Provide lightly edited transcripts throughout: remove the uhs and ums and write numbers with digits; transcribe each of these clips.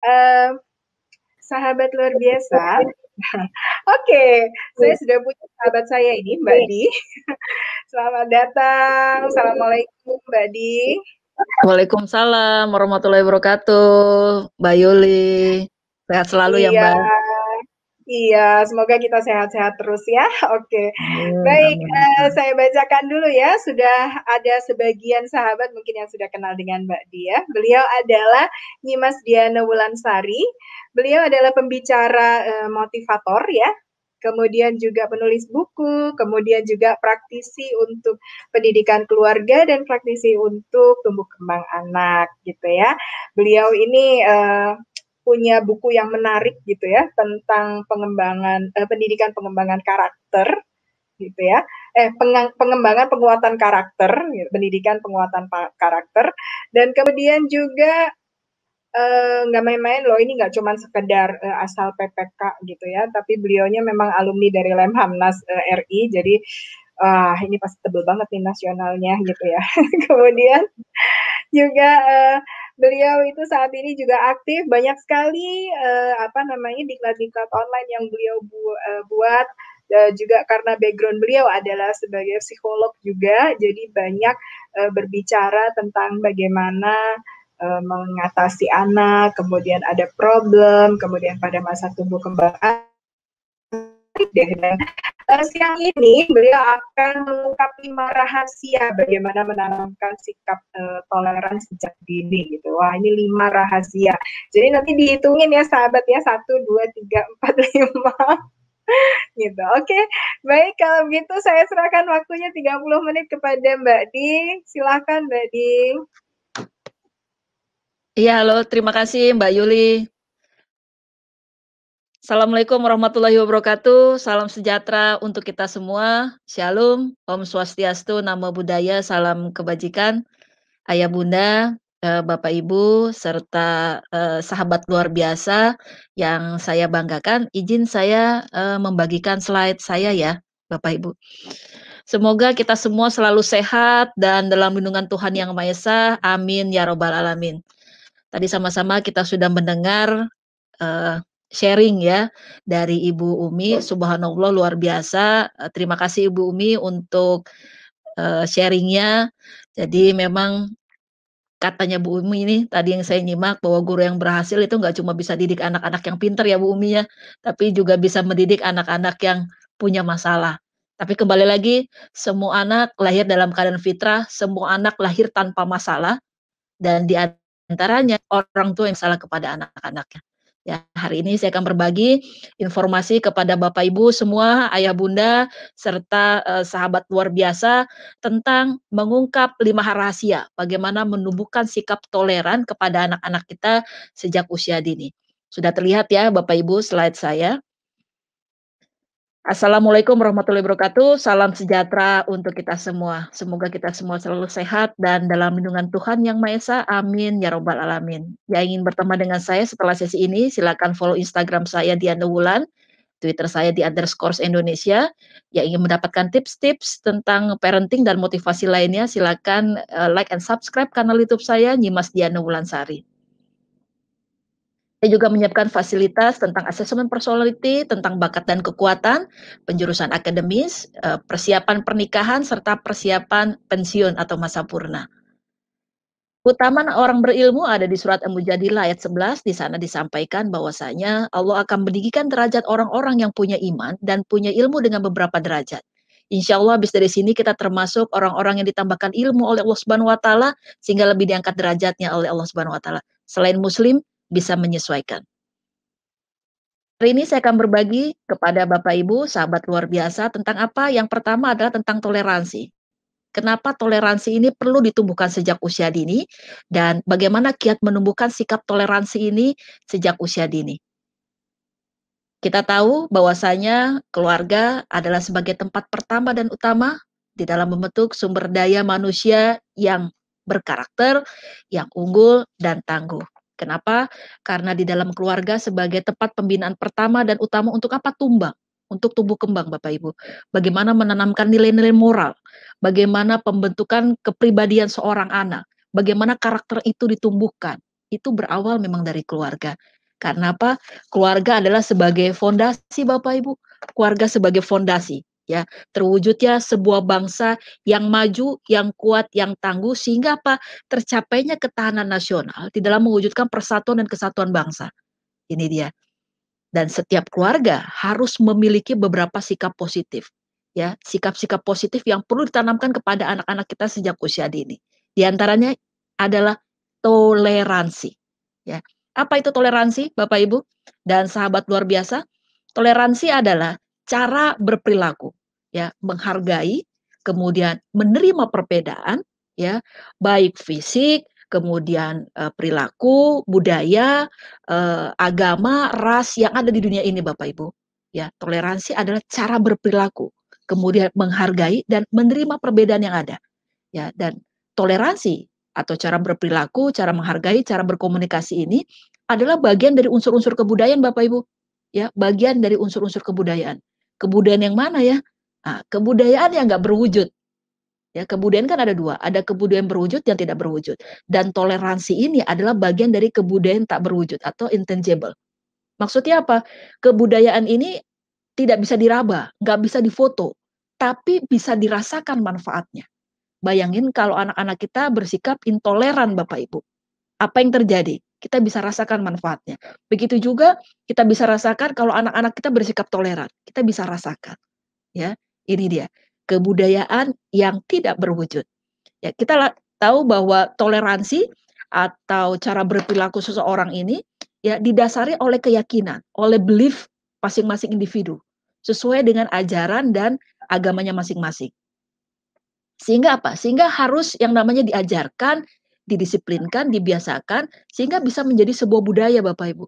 eee, sahabat luar biasa. Oke, saya sudah punya sahabat saya ini, Mbak Di. Selamat datang. Assalamualaikum, Mbak Di. Waalaikumsalam warahmatullahi wabarakatuh, Mbak Yuli. Sehat selalu ya, Iya, Mbak. iya, semoga kita sehat-sehat terus ya. Oke, Amin, baik, amin. saya bacakan dulu ya. Sudah ada sebagian sahabat mungkin yang sudah kenal dengan Mbak Di ya. Beliau adalah Nyimas Diana Wulansari. Beliau adalah pembicara motivator ya. Kemudian juga penulis buku, kemudian juga praktisi untuk pendidikan keluarga dan praktisi untuk tumbuh kembang anak gitu ya. Beliau ini punya buku yang menarik gitu ya tentang pengembangan pendidikan pengembangan karakter gitu ya. Pengembangan penguatan karakter, gitu, pendidikan penguatan karakter dan kemudian juga nggak main-main loh, ini nggak cuma sekedar asal PPK gitu ya, tapi beliaunya memang alumni dari Lemhamnas RI, jadi ini pasti tebel banget nih nasionalnya gitu ya. Kemudian juga beliau itu saat ini juga aktif banyak sekali apa namanya diklat-diklat online yang beliau buat juga karena background beliau adalah sebagai psikolog juga, jadi banyak berbicara tentang bagaimana mengatasi anak, kemudian ada problem, kemudian pada masa tumbuh kembang anak. Dan siang ini beliau akan mengungkap 5 rahasia bagaimana menanamkan sikap toleran sejak dini gitu. Wah, ini 5 rahasia. Jadi nanti dihitungin ya sahabat ya, 1, 2, 3, 4, 5 gitu. Oke, baik kalau begitu saya serahkan waktunya 30 menit kepada Mbak Di. Silakan Mbak Di. Iya, halo, terima kasih Mbak Yuli. Assalamualaikum warahmatullahi wabarakatuh. Salam sejahtera untuk kita semua. Shalom, Om Swastiastu, Namo Buddhaya, salam kebajikan. Ayah Bunda, Bapak Ibu, serta sahabat luar biasa yang saya banggakan, izin saya membagikan slide saya ya, Bapak Ibu. Semoga kita semua selalu sehat dan dalam lindungan Tuhan Yang Maha Esa. Amin ya robbal alamin. Tadi sama-sama kita sudah mendengar sharing ya dari Ibu Umi, subhanallah luar biasa. Terima kasih Ibu Umi untuk sharingnya. Jadi memang katanya Bu Umi ini tadi yang saya nyimak bahwa guru yang berhasil itu nggak cuma bisa didik anak-anak yang pintar ya Bu Umi ya, tapi juga bisa mendidik anak-anak yang punya masalah. Tapi kembali lagi, semua anak lahir dalam keadaan fitrah, semua anak lahir tanpa masalah, dan di antaranya orang tua yang salah kepada anak-anaknya. Ya, hari ini saya akan berbagi informasi kepada Bapak Ibu semua, ayah bunda, serta sahabat luar biasa tentang mengungkap 5 rahasia bagaimana menumbuhkan sikap toleran kepada anak-anak kita sejak usia dini. Sudah terlihat ya Bapak Ibu slide saya. Assalamualaikum warahmatullahi wabarakatuh. Salam sejahtera untuk kita semua. Semoga kita semua selalu sehat dan dalam lindungan Tuhan Yang Maha Esa. Amin ya robbal alamin. Yang ingin berteman dengan saya setelah sesi ini, silakan follow Instagram saya Diana Wulan, Twitter saya di _Indonesia. Yang ingin mendapatkan tips-tips tentang parenting dan motivasi lainnya, silakan like and subscribe kanal YouTube saya Nyimas Diana Wulansari. Saya juga menyiapkan fasilitas tentang asesmen personality, tentang bakat dan kekuatan, penjurusan akademis, persiapan pernikahan, serta persiapan pensiun atau masa purna. Keutamaan orang berilmu ada di surat Al-Mujadilah ayat 11, di sana disampaikan bahwasanya Allah akan meninggikan derajat orang-orang yang punya iman dan punya ilmu dengan beberapa derajat. Insya Allah habis dari sini kita termasuk orang-orang yang ditambahkan ilmu oleh Allah Subhanahu wa taala sehingga lebih diangkat derajatnya oleh Allah Subhanahu wa taala. Selain muslim bisa menyesuaikan. Hari ini saya akan berbagi kepada Bapak Ibu, sahabat luar biasa tentang apa? Yang pertama adalah tentang toleransi. Kenapa toleransi ini perlu ditumbuhkan sejak usia dini dan bagaimana kiat menumbuhkan sikap toleransi ini sejak usia dini. Kita tahu bahwasanya keluarga adalah sebagai tempat pertama dan utama di dalam membentuk sumber daya manusia yang berkarakter, yang unggul dan tangguh. Kenapa? Karena di dalam keluarga sebagai tempat pembinaan pertama dan utama untuk apa? Untuk tumbuh kembang Bapak Ibu. Bagaimana menanamkan nilai-nilai moral, bagaimana pembentukan kepribadian seorang anak, bagaimana karakter itu ditumbuhkan. itu berawal memang dari keluarga. Karena apa? Keluarga adalah sebagai fondasi Bapak Ibu. Keluarga sebagai fondasi, ya. Terwujudnya sebuah bangsa yang maju, yang kuat, yang tangguh sehingga apa? Tercapainya ketahanan nasional di dalam mewujudkan persatuan dan kesatuan bangsa. Ini dia. Dan setiap keluarga harus memiliki beberapa sikap positif, ya, sikap-sikap positif yang perlu ditanamkan kepada anak-anak kita sejak usia dini. Di antaranya adalah toleransi, ya. Apa itu toleransi, Bapak Ibu dan sahabat luar biasa? Toleransi adalah cara berperilaku, ya, menghargai, kemudian menerima perbedaan, ya, baik fisik, kemudian perilaku, budaya, agama, ras yang ada di dunia ini Bapak Ibu. Ya, toleransi adalah cara berperilaku, kemudian menghargai dan menerima perbedaan yang ada. Ya, dan toleransi atau cara berperilaku, cara menghargai, cara berkomunikasi ini adalah bagian dari unsur-unsur kebudayaan Bapak Ibu. Ya, bagian dari unsur-unsur kebudayaan. Kebudayaan yang mana ya? Nah, kebudayaan yang nggak berwujud. Ya, kebudayaan kan ada dua, ada kebudayaan berwujud yang tidak berwujud. Dan toleransi ini adalah bagian dari kebudayaan tak berwujud atau intangible. Maksudnya apa? Kebudayaan ini tidak bisa diraba, nggak bisa difoto, tapi bisa dirasakan manfaatnya. Bayangin kalau anak-anak kita bersikap intoleran Bapak Ibu. Apa yang terjadi? Kita bisa rasakan manfaatnya. Begitu juga kita bisa rasakan kalau anak-anak kita bersikap toleran. Kita bisa rasakan. Ya, ini dia kebudayaan yang tidak berwujud. Ya, kita tahu bahwa toleransi atau cara berperilaku seseorang ini ya didasari oleh keyakinan, oleh belief masing-masing individu sesuai dengan ajaran dan agamanya masing-masing. Sehingga apa? Sehingga harus yang namanya diajarkan, didisiplinkan, dibiasakan sehingga bisa menjadi sebuah budaya Bapak Ibu.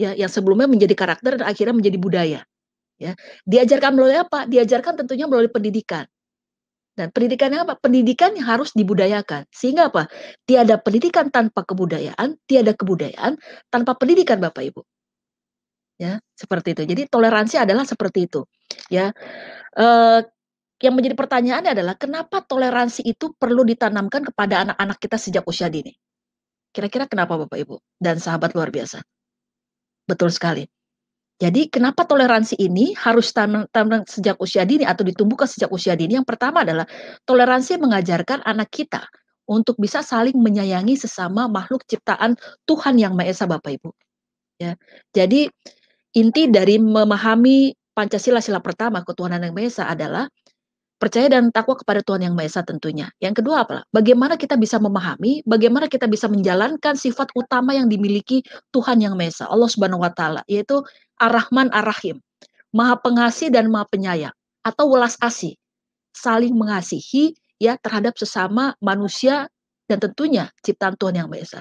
Ya, yang sebelumnya menjadi karakter dan akhirnya menjadi budaya. Ya, diajarkan melalui apa? Diajarkan tentunya melalui pendidikan. Dan pendidikannya apa? Pendidikan yang harus dibudayakan. Sehingga apa? Tiada pendidikan tanpa kebudayaan, tiada kebudayaan tanpa pendidikan Bapak Ibu. Ya, seperti itu. Jadi toleransi adalah seperti itu. Ya, eee, yang menjadi pertanyaan adalah kenapa toleransi itu perlu ditanamkan kepada anak-anak kita sejak usia dini? Kira-kira kenapa Bapak Ibu dan sahabat luar biasa? Betul sekali. Jadi kenapa toleransi ini harus tanam sejak usia dini atau ditumbuhkan sejak usia dini? Yang pertama adalah toleransi mengajarkan anak kita untuk bisa saling menyayangi sesama makhluk ciptaan Tuhan Yang Maha Esa Bapak Ibu, ya. Jadi inti dari memahami Pancasila sila pertama ketuhanan Yang Maha Esa adalah percaya dan takwa kepada Tuhan Yang Maha Esa tentunya. Yang kedua apa? Bagaimana kita bisa memahami, bagaimana kita bisa menjalankan sifat utama yang dimiliki Tuhan Yang Maha Esa, Allah Subhanahu wa taala, yaitu Ar-Rahman Ar-Rahim, Maha Pengasih dan Maha Penyayang atau welas asih, saling mengasihi ya terhadap sesama manusia dan tentunya ciptaan Tuhan Yang Maha Esa.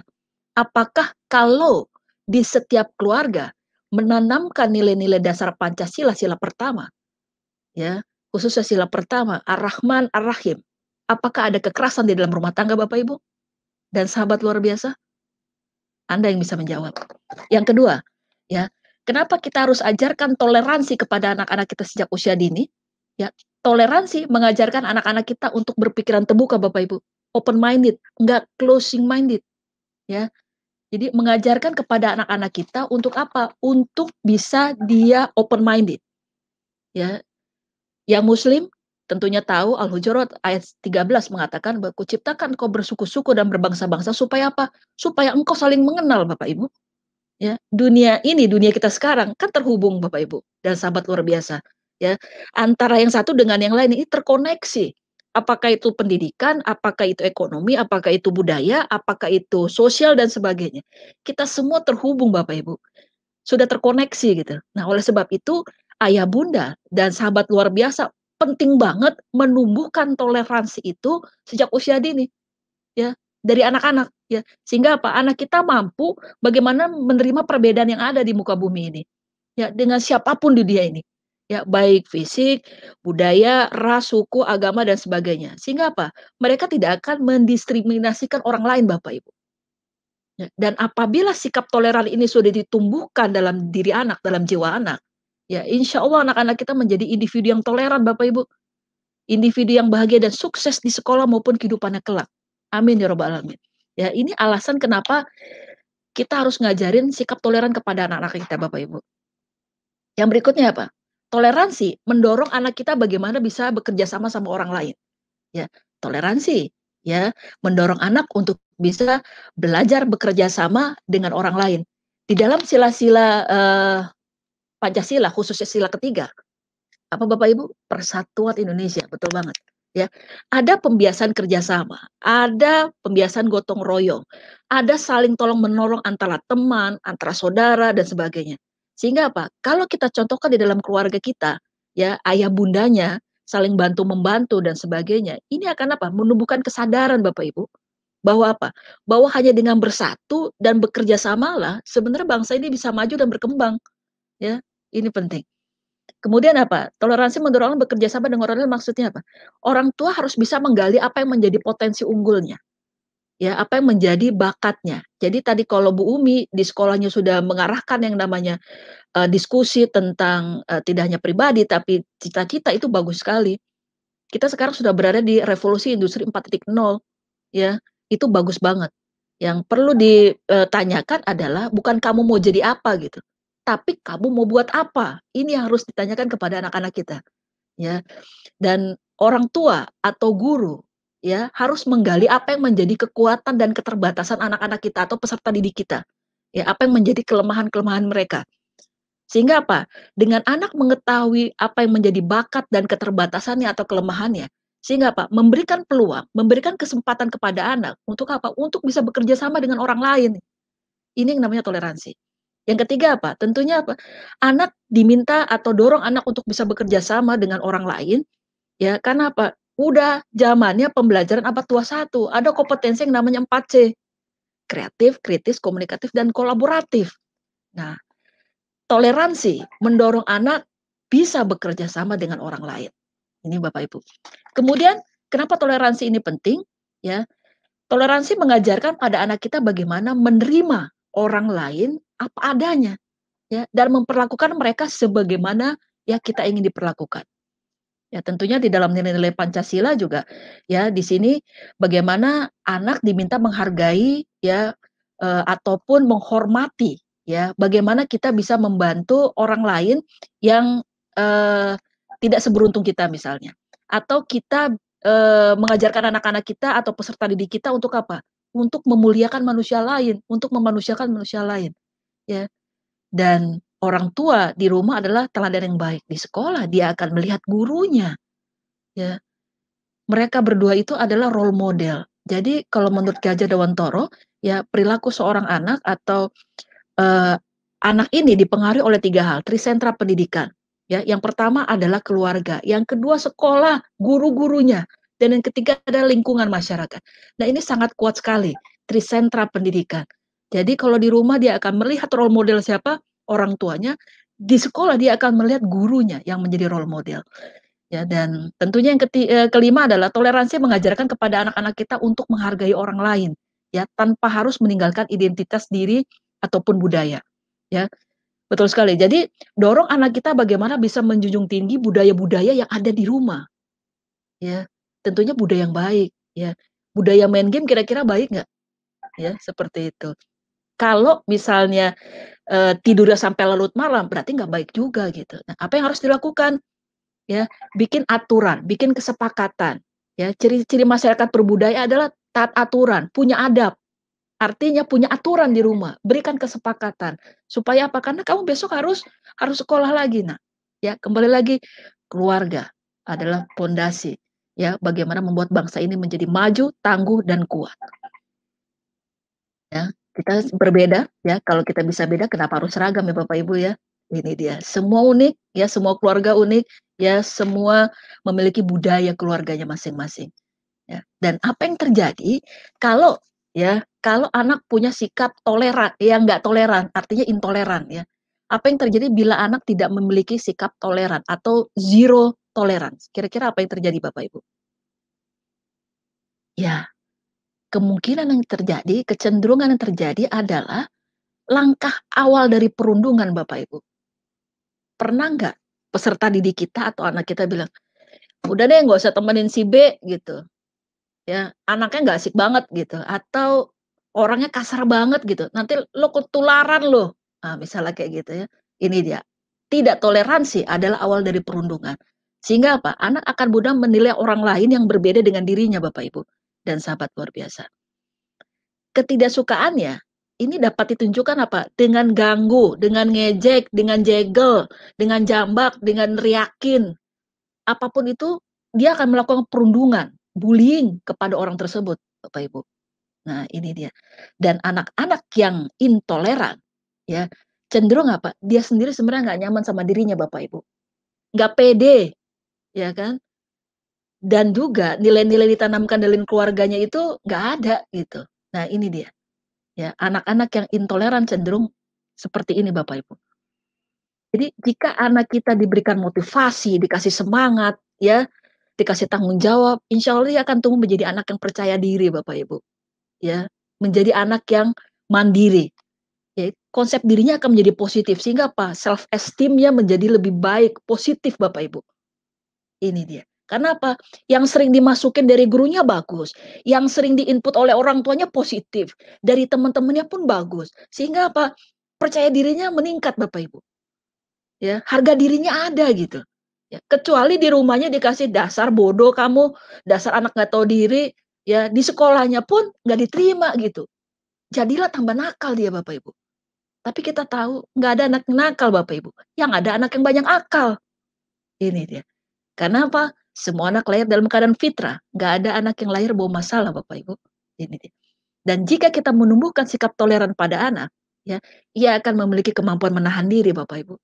Apakah kalau di setiap keluarga menanamkan nilai-nilai dasar Pancasila sila pertama, ya, khususnya sila pertama, Ar-Rahman Ar-Rahim. Apakah ada kekerasan di dalam rumah tangga Bapak Ibu? Dan sahabat luar biasa? Anda yang bisa menjawab. Yang kedua, ya, kenapa kita harus ajarkan toleransi kepada anak-anak kita sejak usia dini? Ya, toleransi mengajarkan anak-anak kita untuk berpikiran terbuka Bapak Ibu, open minded, enggak closing minded, ya. Jadi mengajarkan kepada anak-anak kita untuk apa? Untuk bisa dia open minded. Ya, yang muslim tentunya tahu Al-Hujurat ayat 13 mengatakan bahwa kuciptakan kau bersuku-suku dan berbangsa-bangsa supaya apa? Supaya engkau saling mengenal Bapak Ibu. Ya, dunia ini, dunia kita sekarang kan terhubung Bapak Ibu dan sahabat luar biasa. Ya, antara yang satu dengan yang lain ini terkoneksi. Apakah itu pendidikan, apakah itu ekonomi, apakah itu budaya, apakah itu sosial dan sebagainya. Kita semua terhubung Bapak Ibu. Sudah terkoneksi gitu. Nah, oleh sebab itu ayah bunda dan sahabat luar biasa penting banget menumbuhkan toleransi itu sejak usia dini, ya, dari anak-anak, ya. Sehingga apa? Anak kita mampu bagaimana menerima perbedaan yang ada di muka bumi ini, ya, dengan siapapun di dunia ini, ya, baik fisik, budaya, ras, suku, agama, dan sebagainya. Sehingga apa? Mereka tidak akan mendiskriminasikan orang lain, Bapak Ibu. Ya, dan apabila sikap toleran ini sudah ditumbuhkan dalam diri anak, dalam jiwa anak, ya insya Allah anak-anak kita menjadi individu yang toleran Bapak Ibu. Individu yang bahagia dan sukses di sekolah maupun kehidupannya kelak. Amin ya robbal alamin. Ya, ini alasan kenapa kita harus ngajarin sikap toleran kepada anak-anak kita, Bapak Ibu. Yang berikutnya apa? Toleransi mendorong anak kita bagaimana bisa bekerja sama sama orang lain, ya. Toleransi, ya, mendorong anak untuk bisa belajar bekerja sama dengan orang lain. Di dalam sila-sila, Pancasila, khususnya sila ketiga, apa Bapak Ibu? Persatuan Indonesia, betul banget, ya. Ada pembiasaan kerjasama, ada pembiasaan gotong royong, ada saling tolong-menolong antara teman, antara saudara, dan sebagainya. Sehingga apa? Kalau kita contohkan di dalam keluarga kita, ya, ayah bundanya saling bantu-membantu dan sebagainya, ini akan apa? Menumbuhkan kesadaran Bapak Ibu, bahwa apa? Bahwa hanya dengan bersatu dan bekerja samalah sebenarnya bangsa ini bisa maju dan berkembang, ya. Ini penting. Kemudian apa? Toleransi mendorong orang bekerja sama dengan orang lain maksudnya apa? Orang tua harus bisa menggali apa yang menjadi potensi unggulnya, ya, apa yang menjadi bakatnya. Jadi tadi kalau Bu Umi di sekolahnya sudah mengarahkan yang namanya, diskusi tentang, tidak hanya pribadi tapi cita-cita itu bagus sekali. Kita sekarang sudah berada di revolusi industri 4.0, ya, itu bagus banget. Yang perlu ditanyakan adalah bukan kamu mau jadi apa gitu, tapi kamu mau buat apa? Ini yang harus ditanyakan kepada anak-anak kita, ya. Dan orang tua atau guru, ya, harus menggali apa yang menjadi kekuatan dan keterbatasan anak-anak kita atau peserta didik kita, ya, apa yang menjadi kelemahan-kelemahan mereka. Sehingga apa? Dengan anak mengetahui apa yang menjadi bakat dan keterbatasannya atau kelemahannya, sehingga apa? Memberikan peluang, memberikan kesempatan kepada anak untuk apa? Untuk bisa bekerja sama dengan orang lain. Ini yang namanya toleransi. Yang ketiga apa? Tentunya apa? Anak diminta atau dorong anak untuk bisa bekerja sama dengan orang lain, ya, karena apa? Udah zamannya pembelajaran abad 21, ada kompetensi yang namanya 4C, kreatif, kritis, komunikatif, dan kolaboratif. Nah, toleransi mendorong anak bisa bekerja sama dengan orang lain. Ini Bapak Ibu. Kemudian kenapa toleransi ini penting? Ya, toleransi mengajarkan pada anak kita bagaimana menerima orang lain apa adanya, ya, dan memperlakukan mereka sebagaimana ya kita ingin diperlakukan. Ya tentunya di dalam nilai-nilai Pancasila juga, ya di sini bagaimana anak diminta menghargai ya, ataupun menghormati ya, bagaimana kita bisa membantu orang lain yang, tidak seberuntung kita misalnya. Atau kita, mengajarkan anak-anak kita atau peserta didik kita untuk apa? Untuk memuliakan manusia lain, untuk memanusiakan manusia lain, ya. Dan orang tua di rumah adalah teladan yang baik, di sekolah dia akan melihat gurunya. Ya, mereka berdua itu adalah role model. Jadi kalau menurut Ki Hajar Dewantara, ya perilaku seorang anak atau, eee, anak ini dipengaruhi oleh 3 hal, trisentra pendidikan, ya. Yang pertama adalah keluarga, yang kedua sekolah, guru-gurunya, dan yang ketiga adalah lingkungan masyarakat. Nah ini sangat kuat sekali, trisentra pendidikan. Jadi kalau di rumah dia akan melihat role model siapa? Orang tuanya, di sekolah dia akan melihat gurunya yang menjadi role model. Ya, dan tentunya yang kelima adalah toleransi mengajarkan kepada anak-anak kita untuk menghargai orang lain, ya, tanpa harus meninggalkan identitas diri ataupun budaya, ya. Betul sekali. Jadi, dorong anak kita bagaimana bisa menjunjung tinggi budaya-budaya yang ada di rumah, ya. Tentunya budaya yang baik, ya. Budaya main game kira-kira baik nggak? Ya, seperti itu. Kalau misalnya, tidurnya sampai larut malam, berarti nggak baik juga gitu. Nah, apa yang harus dilakukan? Ya, bikin aturan, bikin kesepakatan, ya. Ciri-ciri masyarakat berbudaya adalah taat aturan, punya adab. Artinya punya aturan di rumah, berikan kesepakatan. Supaya apa? Karena kamu besok harus harus sekolah lagi, Nak. Ya, kembali lagi, keluarga adalah pondasi, ya, bagaimana membuat bangsa ini menjadi maju, tangguh, dan kuat. Ya, kita berbeda, ya, kalau kita bisa beda kenapa harus seragam ya Bapak Ibu ya? Ini dia, semua unik, ya, semua keluarga unik, ya, semua memiliki budaya keluarganya masing-masing, ya. Dan apa yang terjadi kalau ya, kalau anak punya sikap toleran yang nggak toleran, artinya intoleran ya. Apa yang terjadi bila anak tidak memiliki sikap toleran atau zero tolerance? Kira-kira apa yang terjadi Bapak Ibu? Ya, kemungkinan yang terjadi, kecenderungan yang terjadi adalah langkah awal dari perundungan Bapak Ibu. Pernah nggak peserta didik kita atau anak kita bilang, "Udah deh nggak usah temenin si B," gitu, ya, "anaknya nggak asik banget," gitu, atau, orangnya kasar banget gitu, nanti lo ketularan lo. Nah, misalnya kayak gitu ya. Ini dia, tidak toleransi adalah awal dari perundungan. Sehingga apa? Anak akan mudah menilai orang lain yang berbeda dengan dirinya, Bapak Ibu dan sahabat luar biasa. Ketidaksukaannya ini dapat ditunjukkan apa? Dengan ganggu, dengan ngejek, dengan jegel, dengan jambak, dengan riakin. Apapun itu, dia akan melakukan perundungan, bullying kepada orang tersebut, Bapak Ibu. Nah, ini dia. Dan anak-anak yang intoleran, ya, cenderung apa? Dia sendiri sebenarnya nggak nyaman sama dirinya, Bapak Ibu. Nggak pede, ya kan? Dan juga nilai-nilai ditanamkan dalam keluarganya itu nggak ada, gitu. Nah, ini dia. Ya, anak-anak yang intoleran cenderung seperti ini, Bapak Ibu. Jadi, jika anak kita diberikan motivasi, dikasih semangat, ya, dikasih tanggung jawab, insya Allah dia akan tumbuh menjadi anak yang percaya diri, Bapak Ibu. Ya, menjadi anak yang mandiri. Ya, konsep dirinya akan menjadi positif sehingga apa? Self esteem-nya menjadi lebih baik, positif Bapak Ibu. Ini dia. Karena apa? Yang sering dimasukin dari gurunya bagus, yang sering di-input oleh orang tuanya positif, dari teman-temannya pun bagus. Sehingga apa? Percaya dirinya meningkat Bapak Ibu. Ya, harga dirinya ada gitu. Ya, kecuali di rumahnya dikasih dasar bodoh kamu, dasar anak nggak tahu diri, ya di sekolahnya pun nggak diterima gitu. Jadilah tambah nakal dia Bapak Ibu. Tapi kita tahu nggak ada anak yang nakal Bapak Ibu, yang ada anak yang banyak akal. Ini dia. Karena apa? Semua anak lahir dalam keadaan fitrah, nggak ada anak yang lahir bawa masalah Bapak Ibu. Ini dia. Dan jika kita menumbuhkan sikap toleran pada anak, ya, ia akan memiliki kemampuan menahan diri Bapak Ibu.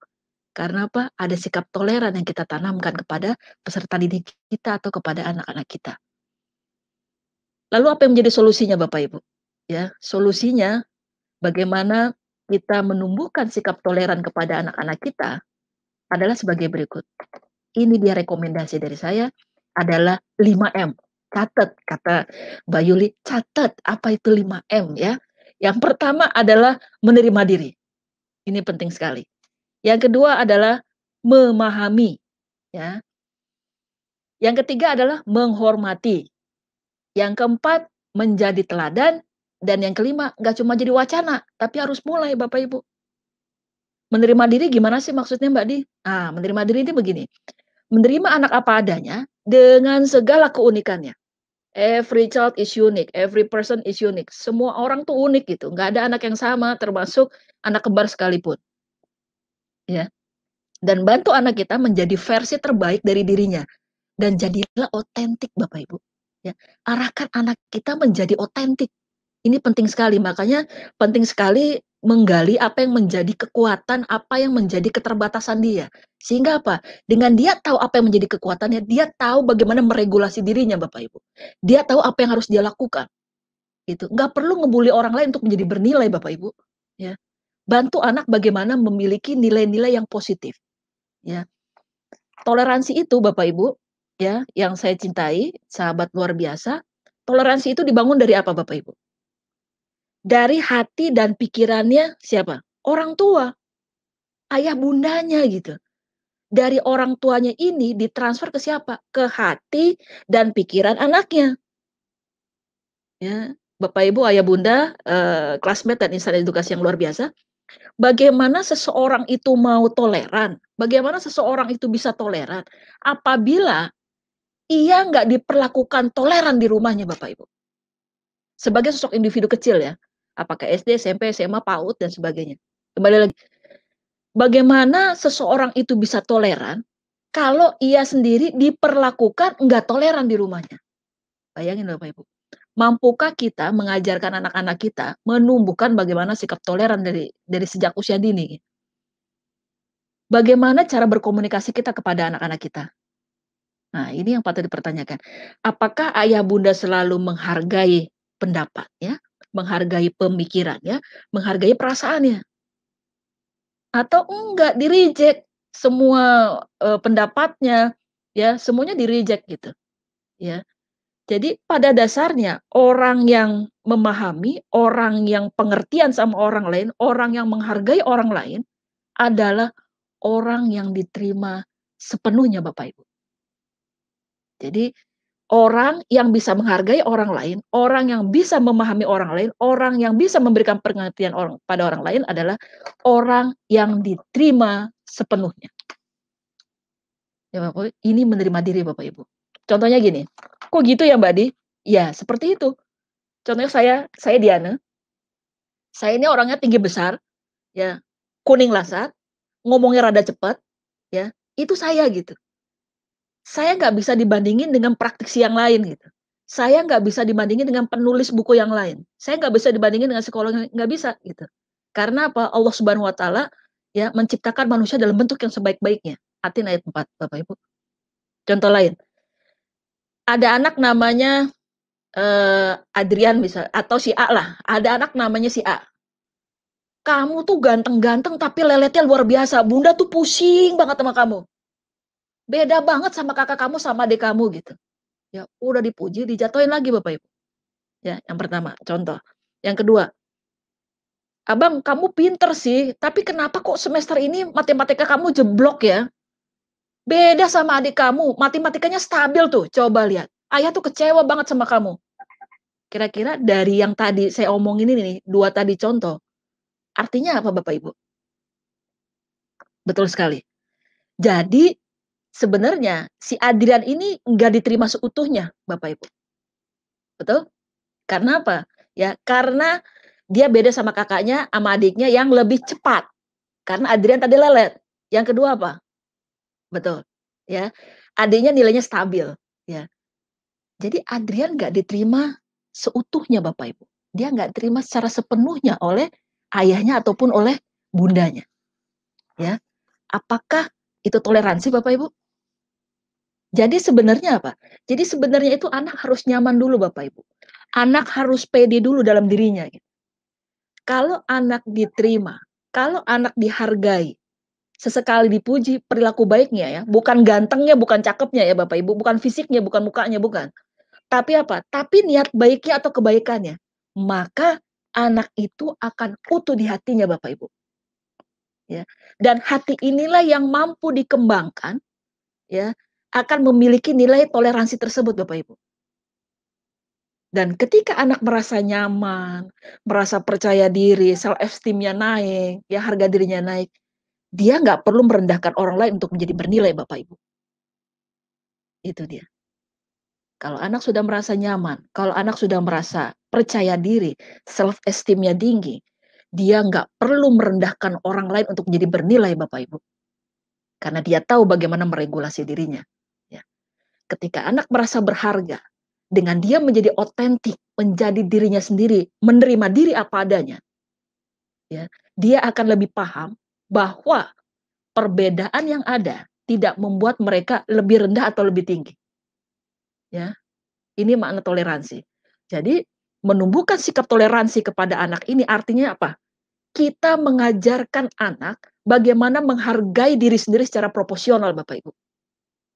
Karena apa? Ada sikap toleran yang kita tanamkan kepada peserta didik kita atau kepada anak-anak kita. Lalu apa yang menjadi solusinya Bapak Ibu? Ya, solusinya bagaimana kita menumbuhkan sikap toleran kepada anak-anak kita adalah sebagai berikut. Ini dia rekomendasi dari saya adalah 5M. Catat, kata Mbak Yuli, catat apa itu 5M ya. Yang pertama adalah menerima diri. Ini penting sekali. Yang kedua adalah memahami ya. Yang ketiga adalah menghormati. Yang keempat menjadi teladan dan yang kelima nggak cuma jadi wacana, tapi harus mulai Bapak Ibu. Menerima diri gimana sih maksudnya Mbak Di? Nah, menerima diri ini begini. Menerima anak apa adanya dengan segala keunikannya. Every child is unique, every person is unique. Semua orang tuh unik gitu, nggak ada anak yang sama, termasuk anak kembar sekalipun. Ya, dan bantu anak kita menjadi versi terbaik dari dirinya. Dan jadilah otentik Bapak Ibu. Ya, arahkan anak kita menjadi otentik. Ini penting sekali, makanya penting sekali menggali apa yang menjadi kekuatan, apa yang menjadi keterbatasan dia. Sehingga apa? Dengan dia tahu apa yang menjadi kekuatannya, dia tahu bagaimana meregulasi dirinya Bapak Ibu. Dia tahu apa yang harus dia lakukan. Gitu. Nggak perlu ngebully orang lain untuk menjadi bernilai Bapak Ibu. Ya. Bantu anak bagaimana memiliki nilai-nilai yang positif. Ya. Toleransi itu Bapak Ibu, ya, yang saya cintai, sahabat luar biasa, toleransi itu dibangun dari apa Bapak Ibu? Dari hati dan pikirannya siapa? Orang tua, ayah bundanya gitu. Dari orang tuanya ini ditransfer ke siapa? Ke hati dan pikiran anaknya. Ya, Bapak Ibu, ayah bunda, classmate dan insan edukasi yang luar biasa. Bagaimana seseorang itu mau toleran? Bagaimana seseorang itu bisa toleran? Apabila ia nggak diperlakukan toleran di rumahnya Bapak Ibu. Sebagai sosok individu kecil ya. Apakah SD, SMP, SMA, PAUD, dan sebagainya. Kembali lagi. Bagaimana seseorang itu bisa toleran kalau ia sendiri diperlakukan nggak toleran di rumahnya. Bayangin Bapak Ibu. Mampukah kita mengajarkan anak-anak kita menumbuhkan bagaimana sikap toleran dari sejak usia dini? Bagaimana cara berkomunikasi kita kepada anak-anak kita? Nah, ini yang patut dipertanyakan. Apakah ayah bunda selalu menghargai pendapatnya, menghargai pemikirannya, menghargai perasaannya? Atau enggak, di-reject semua, pendapatnya, ya, semuanya di-reject gitu, ya. Jadi pada dasarnya orang yang memahami, orang yang pengertian sama orang lain, orang yang menghargai orang lain adalah orang yang diterima sepenuhnya Bapak Ibu. Jadi Orang yang bisa menghargai orang lain, orang yang bisa memahami orang lain, orang yang bisa memberikan pengertian pada orang lain adalah orang yang diterima sepenuhnya. Ya, Bapak, ini menerima diri Bapak Ibu. Contohnya gini, kok gitu ya Mbak Di? Ya seperti itu. Contohnya saya Diana, saya ini orangnya tinggi besar, ya, kuning lasat, ngomongnya rada cepat, ya, itu saya gitu. Saya nggak bisa dibandingin dengan praktisi yang lain gitu. Saya nggak bisa dibandingin dengan penulis buku yang lain. Saya nggak bisa dibandingin dengan psikolog, nggak bisa gitu. Karena apa? Allah Subhanahu wa taala ya menciptakan manusia dalam bentuk yang sebaik-baiknya. Atin ayat 4, Bapak Ibu. Contoh lain, ada anak namanya Adrian misal atau si A lah, ada anak namanya si A. Kamu tuh ganteng-ganteng tapi leletnya luar biasa. Bunda tuh pusing banget sama kamu. Beda banget sama kakak kamu sama adik kamu gitu. Ya udah dipuji, dijatuhin lagi Bapak Ibu. Ya, yang pertama, contoh. Yang kedua, "Abang, kamu pinter sih, tapi kenapa kok semester ini matematika kamu jeblok ya? Beda sama adik kamu, matematikanya stabil tuh, coba lihat. Ayah tuh kecewa banget sama kamu." Kira-kira dari yang tadi saya omongin ini nih, 2 tadi contoh, artinya apa Bapak Ibu? Betul sekali. Jadi, sebenarnya si Adrian ini enggak diterima seutuhnya Bapak Ibu, betul? Karena apa? Ya, karena dia beda sama kakaknya, sama adiknya yang lebih cepat. Karena Adrian tadi lelet. Yang kedua apa? Betul, ya. Adiknya nilainya stabil, ya. Jadi Adrian nggak diterima seutuhnya Bapak Ibu. Dia nggak terima secara sepenuhnya oleh ayahnya ataupun oleh bundanya, ya. Apakah itu toleransi Bapak Ibu? Jadi sebenarnya apa? Jadi sebenarnya itu anak harus nyaman dulu Bapak Ibu. Anak harus pede dulu dalam dirinya, gitu. Kalau anak diterima, kalau anak dihargai, sesekali dipuji perilaku baiknya ya, bukan gantengnya, bukan cakepnya ya Bapak Ibu, bukan fisiknya, bukan mukanya, bukan. Tapi apa? Tapi niat baiknya atau kebaikannya. Maka anak itu akan utuh di hatinya Bapak Ibu. Ya. Dan hati inilah yang mampu dikembangkan ya, akan memiliki nilai toleransi tersebut Bapak Ibu. Dan ketika anak merasa nyaman, merasa percaya diri, self esteem-nya naik, ya harga dirinya naik, dia nggak perlu merendahkan orang lain untuk menjadi bernilai Bapak Ibu. Itu dia. Kalau anak sudah merasa nyaman, kalau anak sudah merasa percaya diri, self esteem-nya tinggi, dia nggak perlu merendahkan orang lain untuk menjadi bernilai Bapak Ibu. Karena dia tahu bagaimana meregulasi dirinya. Ya. Ketika anak merasa berharga, dengan dia menjadi otentik, menjadi dirinya sendiri, menerima diri apa adanya, ya, dia akan lebih paham bahwa perbedaan yang ada tidak membuat mereka lebih rendah atau lebih tinggi. Ya, ini makna toleransi. Jadi, menumbuhkan sikap toleransi kepada anak ini artinya apa? Kita mengajarkan anak bagaimana menghargai diri sendiri secara proporsional, Bapak Ibu.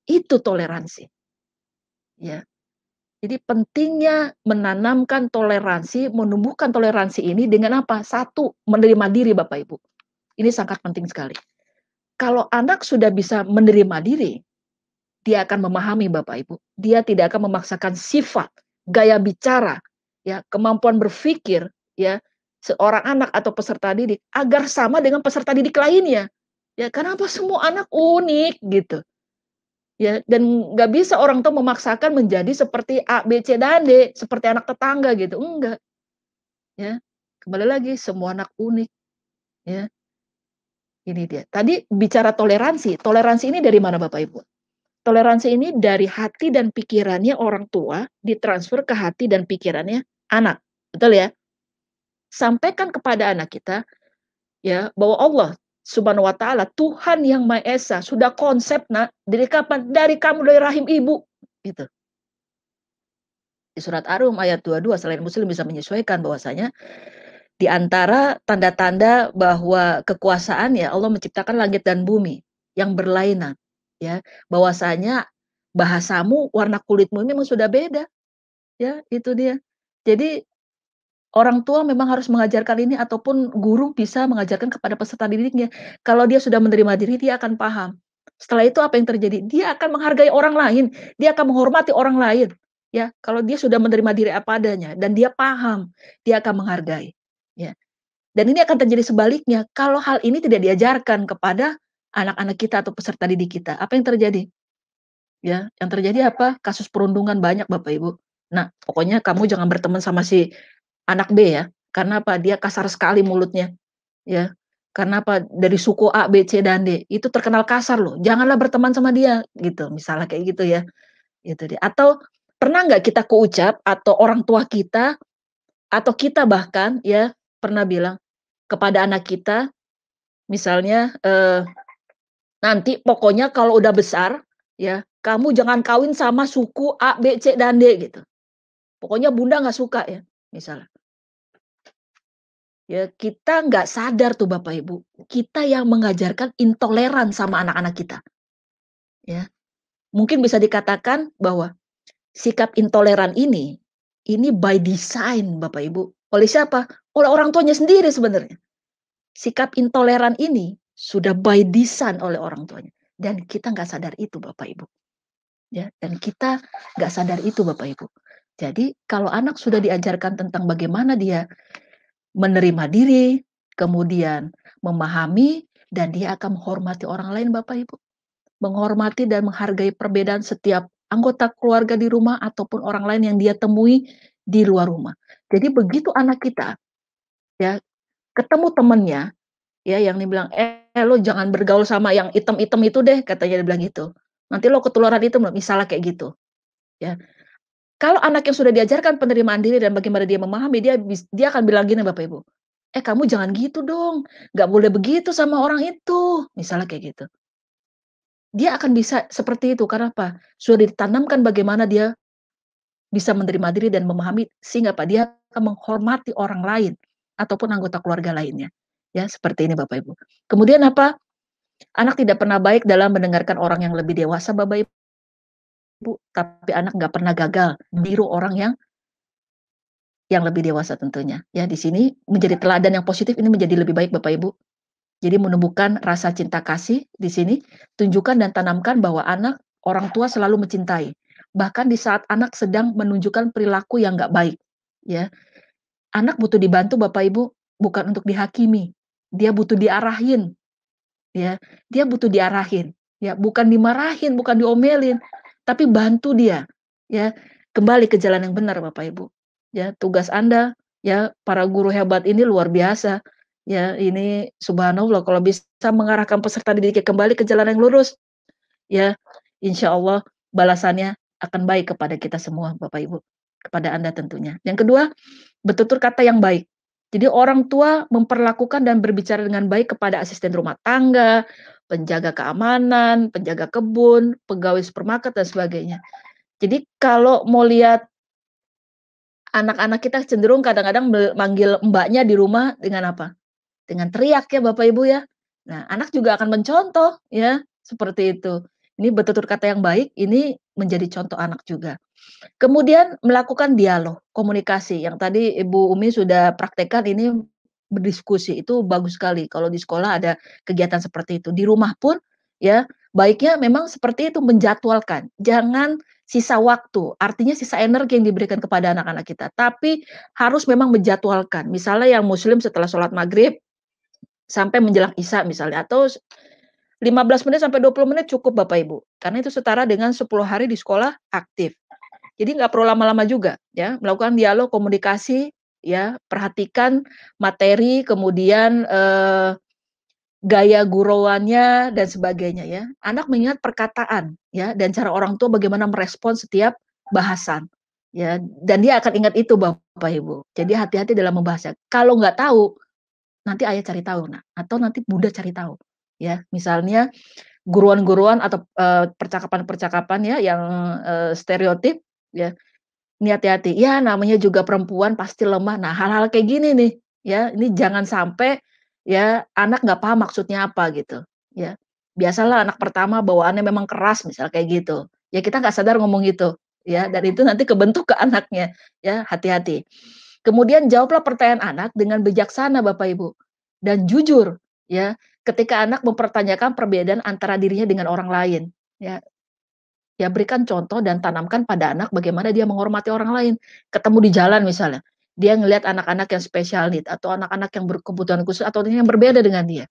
Itu toleransi. Ya. Jadi pentingnya menanamkan toleransi, menumbuhkan toleransi ini dengan apa? Satu, menerima diri Bapak Ibu. Ini sangat penting sekali. Kalau anak sudah bisa menerima diri, dia akan memahami Bapak Ibu. Dia tidak akan memaksakan sifat, gaya bicara, ya, kemampuan berpikir, ya, seorang anak atau peserta didik agar sama dengan peserta didik lainnya. Ya, karena apa? Semua anak unik gitu. Ya, dan nggak bisa orang tua memaksakan menjadi seperti A, B, C, dan D, seperti anak tetangga gitu, enggak, ya. Kembali lagi semua anak unik, ya. Ini dia. Tadi bicara toleransi, toleransi ini dari mana Bapak Ibu? Toleransi ini dari hati dan pikirannya orang tua ditransfer ke hati dan pikirannya anak, betul ya? Sampaikan kepada anak kita ya bahwa Allah Subhanahu wa taala Tuhan yang Maha Esa sudah konsep nak dari kapan? Dari kamu dari rahim ibu, gitu. Di surat Ar-Rum ayat 22 selain muslim bisa menyesuaikan bahwasanya di antara tanda-tanda bahwa kekuasaan ya Allah menciptakan langit dan bumi yang berlainan ya, bahwasanya bahasamu, warna kulitmu ini memang sudah beda, ya itu dia. Jadi orang tua memang harus mengajarkan ini ataupun guru bisa mengajarkan kepada peserta didiknya. Kalau dia sudah menerima diri, dia akan paham. Setelah itu apa yang terjadi? Dia akan menghargai orang lain, dia akan menghormati orang lain. ya, kalau dia sudah menerima diri apa adanya dan dia paham, dia akan menghargai, ya. Dan ini akan terjadi sebaliknya kalau hal ini tidak diajarkan kepada anak-anak kita atau peserta didik kita, apa yang terjadi? Ya, yang terjadi apa? Kasus perundungan banyak Bapak Ibu. Nah, pokoknya kamu jangan berteman sama si anak B ya, karena apa? Dia kasar sekali mulutnya, ya. Karena apa? Dari suku A, B, C, dan D, itu terkenal kasar loh, janganlah berteman sama dia, gitu, misalnya kayak gitu ya, gitu deh. Atau pernah nggak kita keucap atau orang tua kita, atau kita bahkan ya, pernah bilang kepada anak kita, misalnya, nanti pokoknya kalau udah besar, ya, kamu jangan kawin sama suku A, B, C, dan D gitu. Pokoknya Bunda nggak suka ya, misalnya. Ya kita nggak sadar tuh Bapak Ibu, kita yang mengajarkan intoleran sama anak-anak kita, ya. Mungkin bisa dikatakan bahwa sikap intoleran ini by design Bapak Ibu. Oleh siapa? Oleh orang tuanya sendiri sebenarnya. Sikap intoleran ini sudah by design oleh orang tuanya dan kita nggak sadar itu Bapak Ibu. Ya, dan kita nggak sadar itu Bapak Ibu. Jadi kalau anak sudah diajarkan tentang bagaimana dia menerima diri, kemudian memahami, dan dia akan menghormati orang lain Bapak Ibu. Menghormati dan menghargai perbedaan setiap anggota keluarga di rumah ataupun orang lain yang dia temui di luar rumah. Jadi begitu anak kita ya ketemu temennya ya yang dibilang, lo jangan bergaul sama yang item-item itu deh," katanya dia bilang gitu. "Nanti lo ketularan itu," misalnya kayak gitu, ya. Kalau anak yang sudah diajarkan penerimaan diri dan bagaimana dia memahami, dia akan bilang gini Bapak Ibu, kamu jangan gitu dong, nggak boleh begitu sama orang itu," misalnya kayak gitu. Dia akan bisa seperti itu, karena apa? Sudah ditanamkan bagaimana dia bisa menerima diri dan memahami, sehingga apa? Dia akan menghormati orang lain, ataupun anggota keluarga lainnya. Ya, seperti ini Bapak Ibu. Kemudian apa? Anak tidak pernah baik dalam mendengarkan orang yang lebih dewasa Bapak Ibu, tapi anak nggak pernah gagal meniru orang yang lebih dewasa tentunya. Ya, di sini menjadi teladan yang positif ini menjadi lebih baik Bapak Ibu. Jadi menumbuhkan rasa cinta kasih di sini, tunjukkan dan tanamkan bahwa orang tua selalu mencintai. Bahkan di saat anak sedang menunjukkan perilaku yang nggak baik, ya. Anak butuh dibantu Bapak Ibu, bukan untuk dihakimi. Dia butuh diarahin, ya. Dia butuh diarahin, ya, bukan dimarahin, bukan diomelin, tapi bantu dia, ya, kembali ke jalan yang benar Bapak Ibu. Ya, tugas Anda, ya, para guru hebat ini luar biasa. Ya, ini subhanallah kalau bisa mengarahkan peserta didiknya kembali ke jalan yang lurus, ya, insya Allah balasannya akan baik kepada kita semua Bapak Ibu, kepada Anda tentunya. Yang kedua, bertutur kata yang baik. Jadi orang tua memperlakukan dan berbicara dengan baik kepada asisten rumah tangga, penjaga keamanan, penjaga kebun, pegawai supermarket dan sebagainya. Jadi kalau mau lihat anak-anak kita cenderung kadang-kadang manggil mbaknya di rumah dengan apa? Dengan teriak ya Bapak Ibu ya. Nah, anak juga akan mencontoh ya, seperti itu. Ini bertutur kata yang baik, ini menjadi contoh anak juga. Kemudian melakukan dialog, komunikasi yang tadi Ibu Umi sudah praktekkan ini berdiskusi, itu bagus sekali kalau di sekolah ada kegiatan seperti itu. Di rumah pun ya, baiknya memang seperti itu menjadwalkan, jangan sisa waktu, artinya sisa energi yang diberikan kepada anak-anak kita, tapi harus memang menjadwalkan. Misalnya yang muslim setelah sholat maghrib sampai menjelang Isya misalnya, atau 15 menit sampai 20 menit cukup Bapak Ibu, karena itu setara dengan 10 hari di sekolah aktif. Jadi nggak perlu lama-lama juga ya, melakukan dialog, komunikasi, ya, perhatikan materi, kemudian, gaya gurauannya dan sebagainya ya. Anak mengingat perkataan ya, dan cara orang tua bagaimana merespon setiap bahasan, ya, dan dia akan ingat itu Bapak Ibu. Jadi hati-hati dalam membahasnya. Kalau nggak tahu, nanti ayah cari tahu, nah, atau nanti bunda cari tahu, ya. Misalnya guruan-guruan atau, percakapan-percakapan ya yang, stereotip ya, ini hati-hati, ya namanya juga perempuan pasti lemah. Nah hal-hal kayak gini nih, ya, ini jangan sampai ya anak nggak paham maksudnya apa gitu, ya. Biasalah anak pertama bawaannya memang keras misal kayak gitu, ya kita nggak sadar ngomong gitu, ya, dan itu nanti kebentuk ke anaknya, ya, hati-hati. Kemudian jawablah pertanyaan anak dengan bijaksana Bapak Ibu, dan jujur, ya, ketika anak mempertanyakan perbedaan antara dirinya dengan orang lain, ya. Ya berikan contoh dan tanamkan pada anak bagaimana dia menghormati orang lain. Ketemu di jalan misalnya, dia ngelihat anak-anak yang special need atau anak-anak yang berkebutuhan khusus atau yang berbeda dengan dia.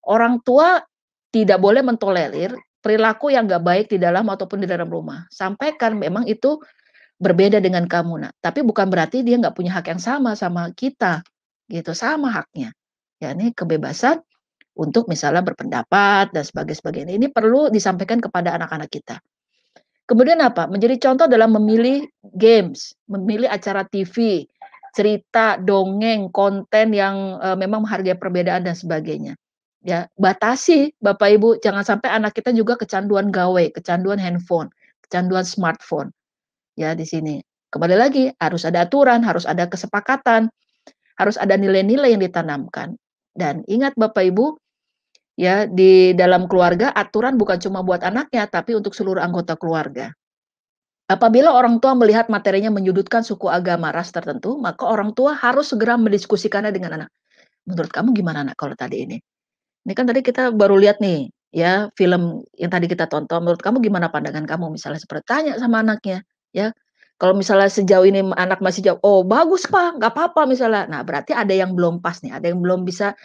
Orang tua tidak boleh mentolerir perilaku yang nggak baik di dalam ataupun di dalam rumah. Sampaikan memang itu berbeda dengan kamu, Nak, tapi bukan berarti dia nggak punya hak yang sama kita, gitu, sama haknya. Ya ini kebebasan untuk misalnya berpendapat dan sebagainya. Ini perlu disampaikan kepada anak-anak kita. Kemudian apa? Menjadi contoh dalam memilih games, memilih acara TV, cerita, dongeng, konten yang, memang menghargai perbedaan dan sebagainya. Ya, batasi Bapak Ibu, jangan sampai anak kita juga kecanduan gawe, kecanduan handphone, kecanduan smartphone, ya di sini. Kembali lagi, harus ada aturan, harus ada kesepakatan, harus ada nilai-nilai yang ditanamkan. Dan ingat Bapak Ibu, ya di dalam keluarga aturan bukan cuma buat anaknya, tapi untuk seluruh anggota keluarga. Apabila orang tua melihat materinya menyudutkan suku, agama, ras tertentu, maka orang tua harus segera mendiskusikannya dengan anak. Menurut kamu gimana Nak kalau tadi ini? Ini kan tadi kita baru lihat nih, ya film yang tadi kita tonton, menurut kamu gimana pandangan kamu? Misalnya seperti tanya sama anaknya, ya. Kalau misalnya sejauh ini anak masih jawab, "Oh bagus Pak, nggak apa-apa," misalnya. Nah berarti ada yang belum pas nih, ada yang belum bisa,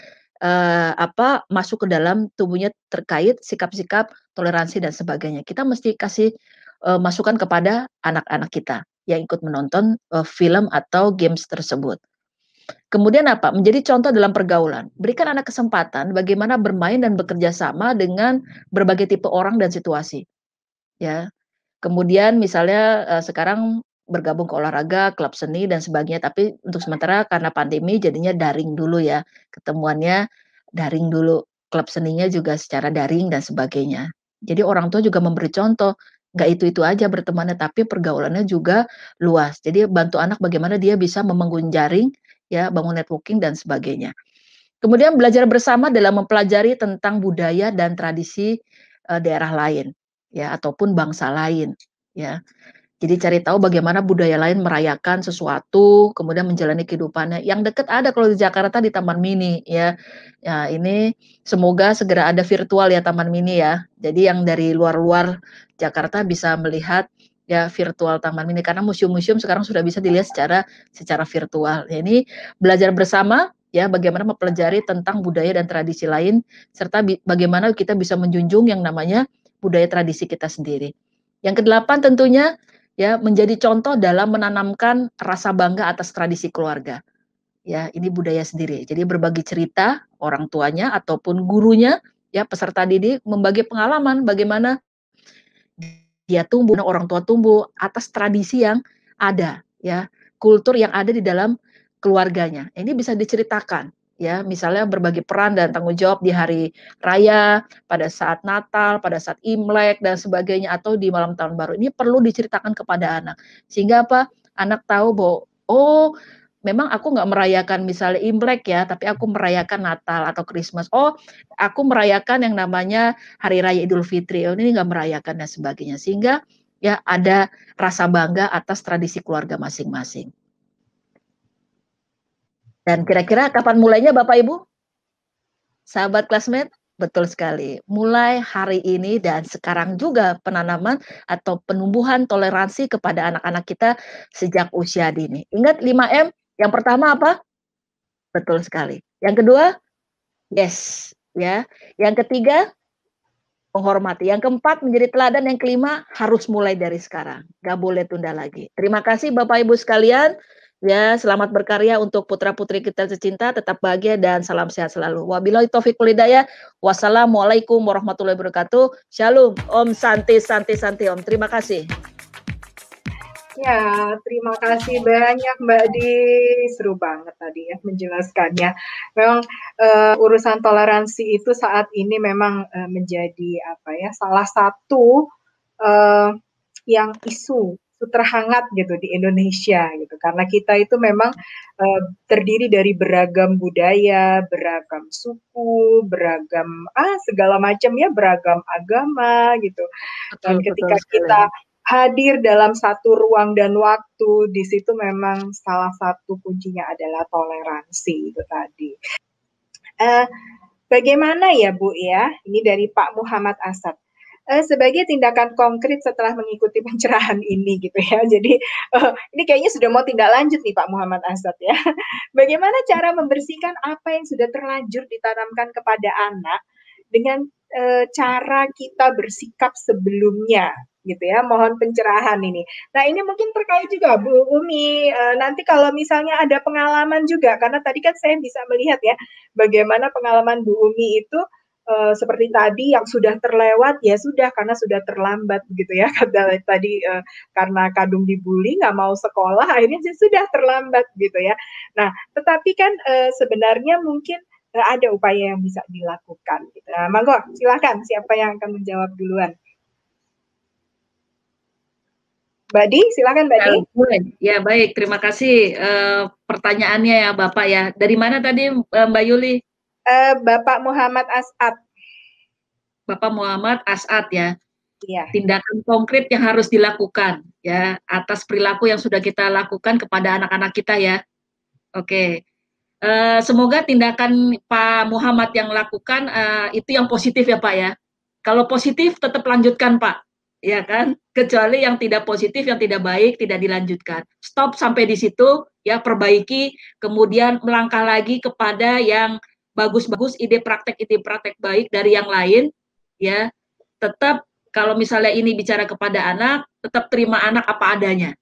masuk ke dalam tubuhnya terkait sikap-sikap, toleransi dan sebagainya. Kita mesti kasih, masukan kepada anak-anak kita yang ikut menonton, film atau games tersebut. Kemudian apa? Menjadi contoh dalam pergaulan. Berikan anak kesempatan bagaimana bermain dan bekerja sama dengan berbagai tipe orang dan situasi, ya. Kemudian misalnya, sekarang bergabung ke olahraga, klub seni dan sebagainya, tapi untuk sementara karena pandemi jadinya daring dulu ya, ketemuannya daring dulu, klub seninya juga secara daring dan sebagainya. Jadi orang tua juga memberi contoh, nggak itu-itu aja bertemannya, tapi pergaulannya juga luas. Jadi bantu anak bagaimana dia bisa membangun jaring, ya, bangun networking dan sebagainya. Kemudian belajar bersama dalam mempelajari tentang budaya dan tradisi, daerah lain, ya, ataupun bangsa lain, ya. Jadi cari tahu bagaimana budaya lain merayakan sesuatu, kemudian menjalani kehidupannya. Yang dekat ada kalau di Jakarta di Taman Mini, ya. Ya ini semoga segera ada virtual ya Taman Mini ya. Jadi yang dari luar-luar Jakarta bisa melihat ya virtual Taman Mini, karena museum-museum sekarang sudah bisa dilihat secara virtual. Ya ini belajar bersama ya bagaimana mempelajari tentang budaya dan tradisi lain serta bagaimana kita bisa menjunjung yang namanya budaya tradisi kita sendiri. Yang kedelapan tentunya ya menjadi contoh dalam menanamkan rasa bangga atas tradisi keluarga. Ya, ini budaya sendiri. Jadi berbagi cerita orang tuanya ataupun gurunya ya peserta didik membagi pengalaman bagaimana dia tumbuh, orang tua tumbuh atas tradisi yang ada ya, kultur yang ada di dalam keluarganya. Ini bisa diceritakan ya, misalnya berbagi peran dan tanggung jawab di hari raya, pada saat Natal, pada saat Imlek dan sebagainya atau di malam tahun baru. Ini perlu diceritakan kepada anak. Sehingga apa? Anak tahu bahwa oh memang aku nggak merayakan misalnya Imlek ya, tapi aku merayakan Natal atau Christmas. Oh, aku merayakan yang namanya Hari Raya Idul Fitri, oh ini nggak merayakan dan sebagainya. Sehingga ya ada rasa bangga atas tradisi keluarga masing-masing. Dan kira-kira kapan mulainya Bapak Ibu? Sahabat classmate? Betul sekali. Mulai hari ini dan sekarang juga penanaman atau penumbuhan toleransi kepada anak-anak kita sejak usia dini. Ingat 5M? Yang pertama apa? Betul sekali. Yang kedua? Yes, ya. Yang ketiga? Menghormati. Yang keempat menjadi teladan, yang kelima harus mulai dari sekarang, nggak boleh tunda lagi. Terima kasih Bapak Ibu sekalian, ya selamat berkarya untuk putra-putri kita tercinta, tetap bahagia dan salam sehat selalu. Wabillahi taufiq wal hidayah. Wassalamualaikum warahmatullahi wabarakatuh. Shalom, Om Santi Santi Santi Om. Terima kasih. Ya, terima kasih banyak Mbak Di. Seru banget tadi ya menjelaskannya. Memang urusan toleransi itu saat ini memang menjadi apa ya, salah satu yang isu terhangat gitu di Indonesia gitu. Karena kita itu memang terdiri dari beragam budaya, beragam suku, beragam segala macam ya, beragam agama gitu. Dan Betul, betul ketika kita sekali. hadir dalam satu ruang dan waktu, di situ memang salah satu kuncinya adalah toleransi itu tadi. Bagaimana ya Bu ya, ini dari Pak Muhammad Asad. Sebagai tindakan konkret setelah mengikuti pencerahan ini gitu ya. Jadi ini kayaknya sudah mau tindak lanjut nih Pak Muhammad Asad ya. Bagaimana cara membersihkan apa yang sudah terlanjur ditanamkan kepada anak dengan cara kita bersikap sebelumnya gitu ya. Mohon pencerahan ini. Nah ini mungkin terkait juga Bu Umi. Nanti kalau misalnya ada pengalaman juga, karena tadi kan saya bisa melihat ya bagaimana pengalaman Bu Umi itu seperti tadi yang sudah terlewat ya sudah karena sudah terlambat gitu ya kata tadi karena kadung dibully nggak mau sekolah akhirnya sudah terlambat gitu ya. Nah tetapi kan sebenarnya mungkin ada upaya yang bisa dilakukan. Gitu. Nah, monggo silakan siapa yang akan menjawab duluan. Mbak Di, silakan Mbak Di. Ya baik, terima kasih pertanyaannya ya Bapak ya. Dari mana tadi Mbak Yuli? Bapak Muhammad As'ad. Bapak Muhammad As'ad ya. Iya. Tindakan konkret yang harus dilakukan ya atas perilaku yang sudah kita lakukan kepada anak-anak kita ya. Oke. Semoga tindakan Pak Muhammad yang lakukan itu yang positif ya Pak ya. Kalau positif tetap lanjutkan Pak, ya kan? Kecuali yang tidak positif, yang tidak baik tidak dilanjutkan. Stop sampai di situ, ya perbaiki, kemudian melangkah lagi kepada yang bagus-bagus, ide praktek baik dari yang lain, ya. Tetap kalau misalnya ini bicara kepada anak, tetap terima anak apa adanya,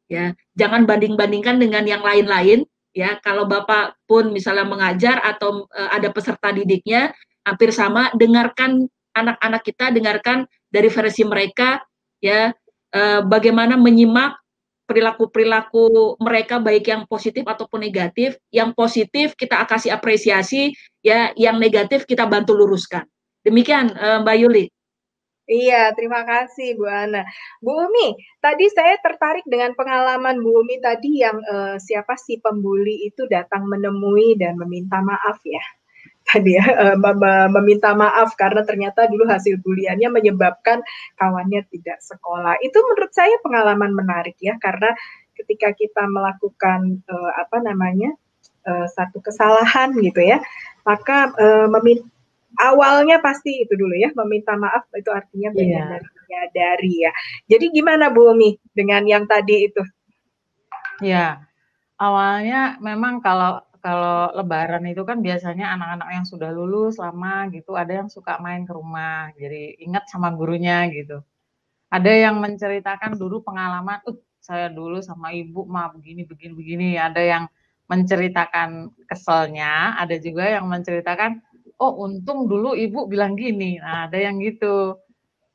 ya. Jangan banding-bandingkan dengan yang lain-lain, ya. Kalau Bapak pun misalnya mengajar atau ada peserta didiknya hampir sama, dengarkan anak-anak kita, dengarkan dari versi mereka ya, bagaimana menyimak perilaku-perilaku mereka baik yang positif ataupun negatif. Yang positif kita kasih apresiasi ya, yang negatif kita bantu luruskan. Demikian Mbak Yuli. Iya, terima kasih Bu Ana. Bu Umi, tadi saya tertarik dengan pengalaman Bu Umi tadi yang siapa sih pembuli itu datang menemui dan meminta maaf ya. Tadi ya, meminta maaf karena ternyata dulu hasil buliannya menyebabkan kawannya tidak sekolah. Itu menurut saya pengalaman menarik ya, karena ketika kita melakukan satu kesalahan gitu ya, maka awalnya pasti itu dulu ya, meminta maaf itu artinya bagian dari menyadari ya. Jadi gimana Bu Umi dengan yang tadi itu? Ya, awalnya memang kalau Lebaran itu kan biasanya anak-anak yang sudah lulus lama gitu, ada yang suka main ke rumah, jadi ingat sama gurunya gitu. Ada yang menceritakan dulu pengalaman, saya dulu sama ibu mah begini. Ada yang menceritakan keselnya, ada juga yang menceritakan, oh untung dulu ibu bilang gini. Nah, ada yang gitu.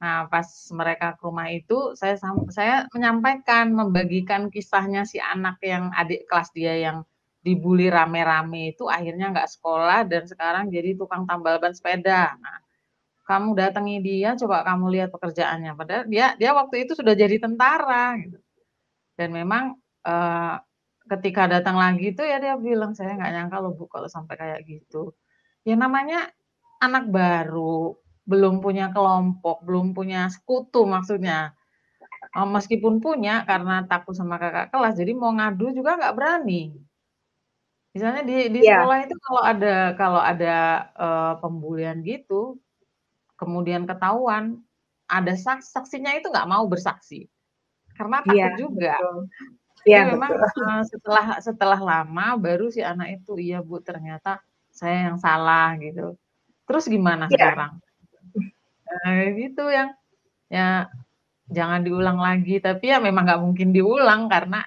Nah, pas mereka ke rumah itu, saya menyampaikan, membagikan kisahnya si anak yang adik kelas dia yang dibully rame-rame itu akhirnya nggak sekolah dan sekarang jadi tukang tambal ban sepeda. Nah, kamu datangi dia, coba kamu lihat pekerjaannya. Padahal dia waktu itu sudah jadi tentara. Gitu. Dan memang ketika datang lagi itu ya dia bilang, saya nggak nyangka loh Bu kalau sampai kayak gitu. Ya namanya anak baru, belum punya kelompok, belum punya sekutu maksudnya. Meskipun punya karena takut sama kakak kelas, jadi mau ngadu juga nggak berani. Misalnya di sekolah itu kalau ada pembulian gitu, kemudian ketahuan, ada saksinya itu nggak mau bersaksi karena takut juga. Jadi memang setelah lama baru si anak itu, iya Bu ternyata saya yang salah gitu. Terus gimana sekarang? Gitu yang ya jangan diulang lagi. Tapi ya memang nggak mungkin diulang karena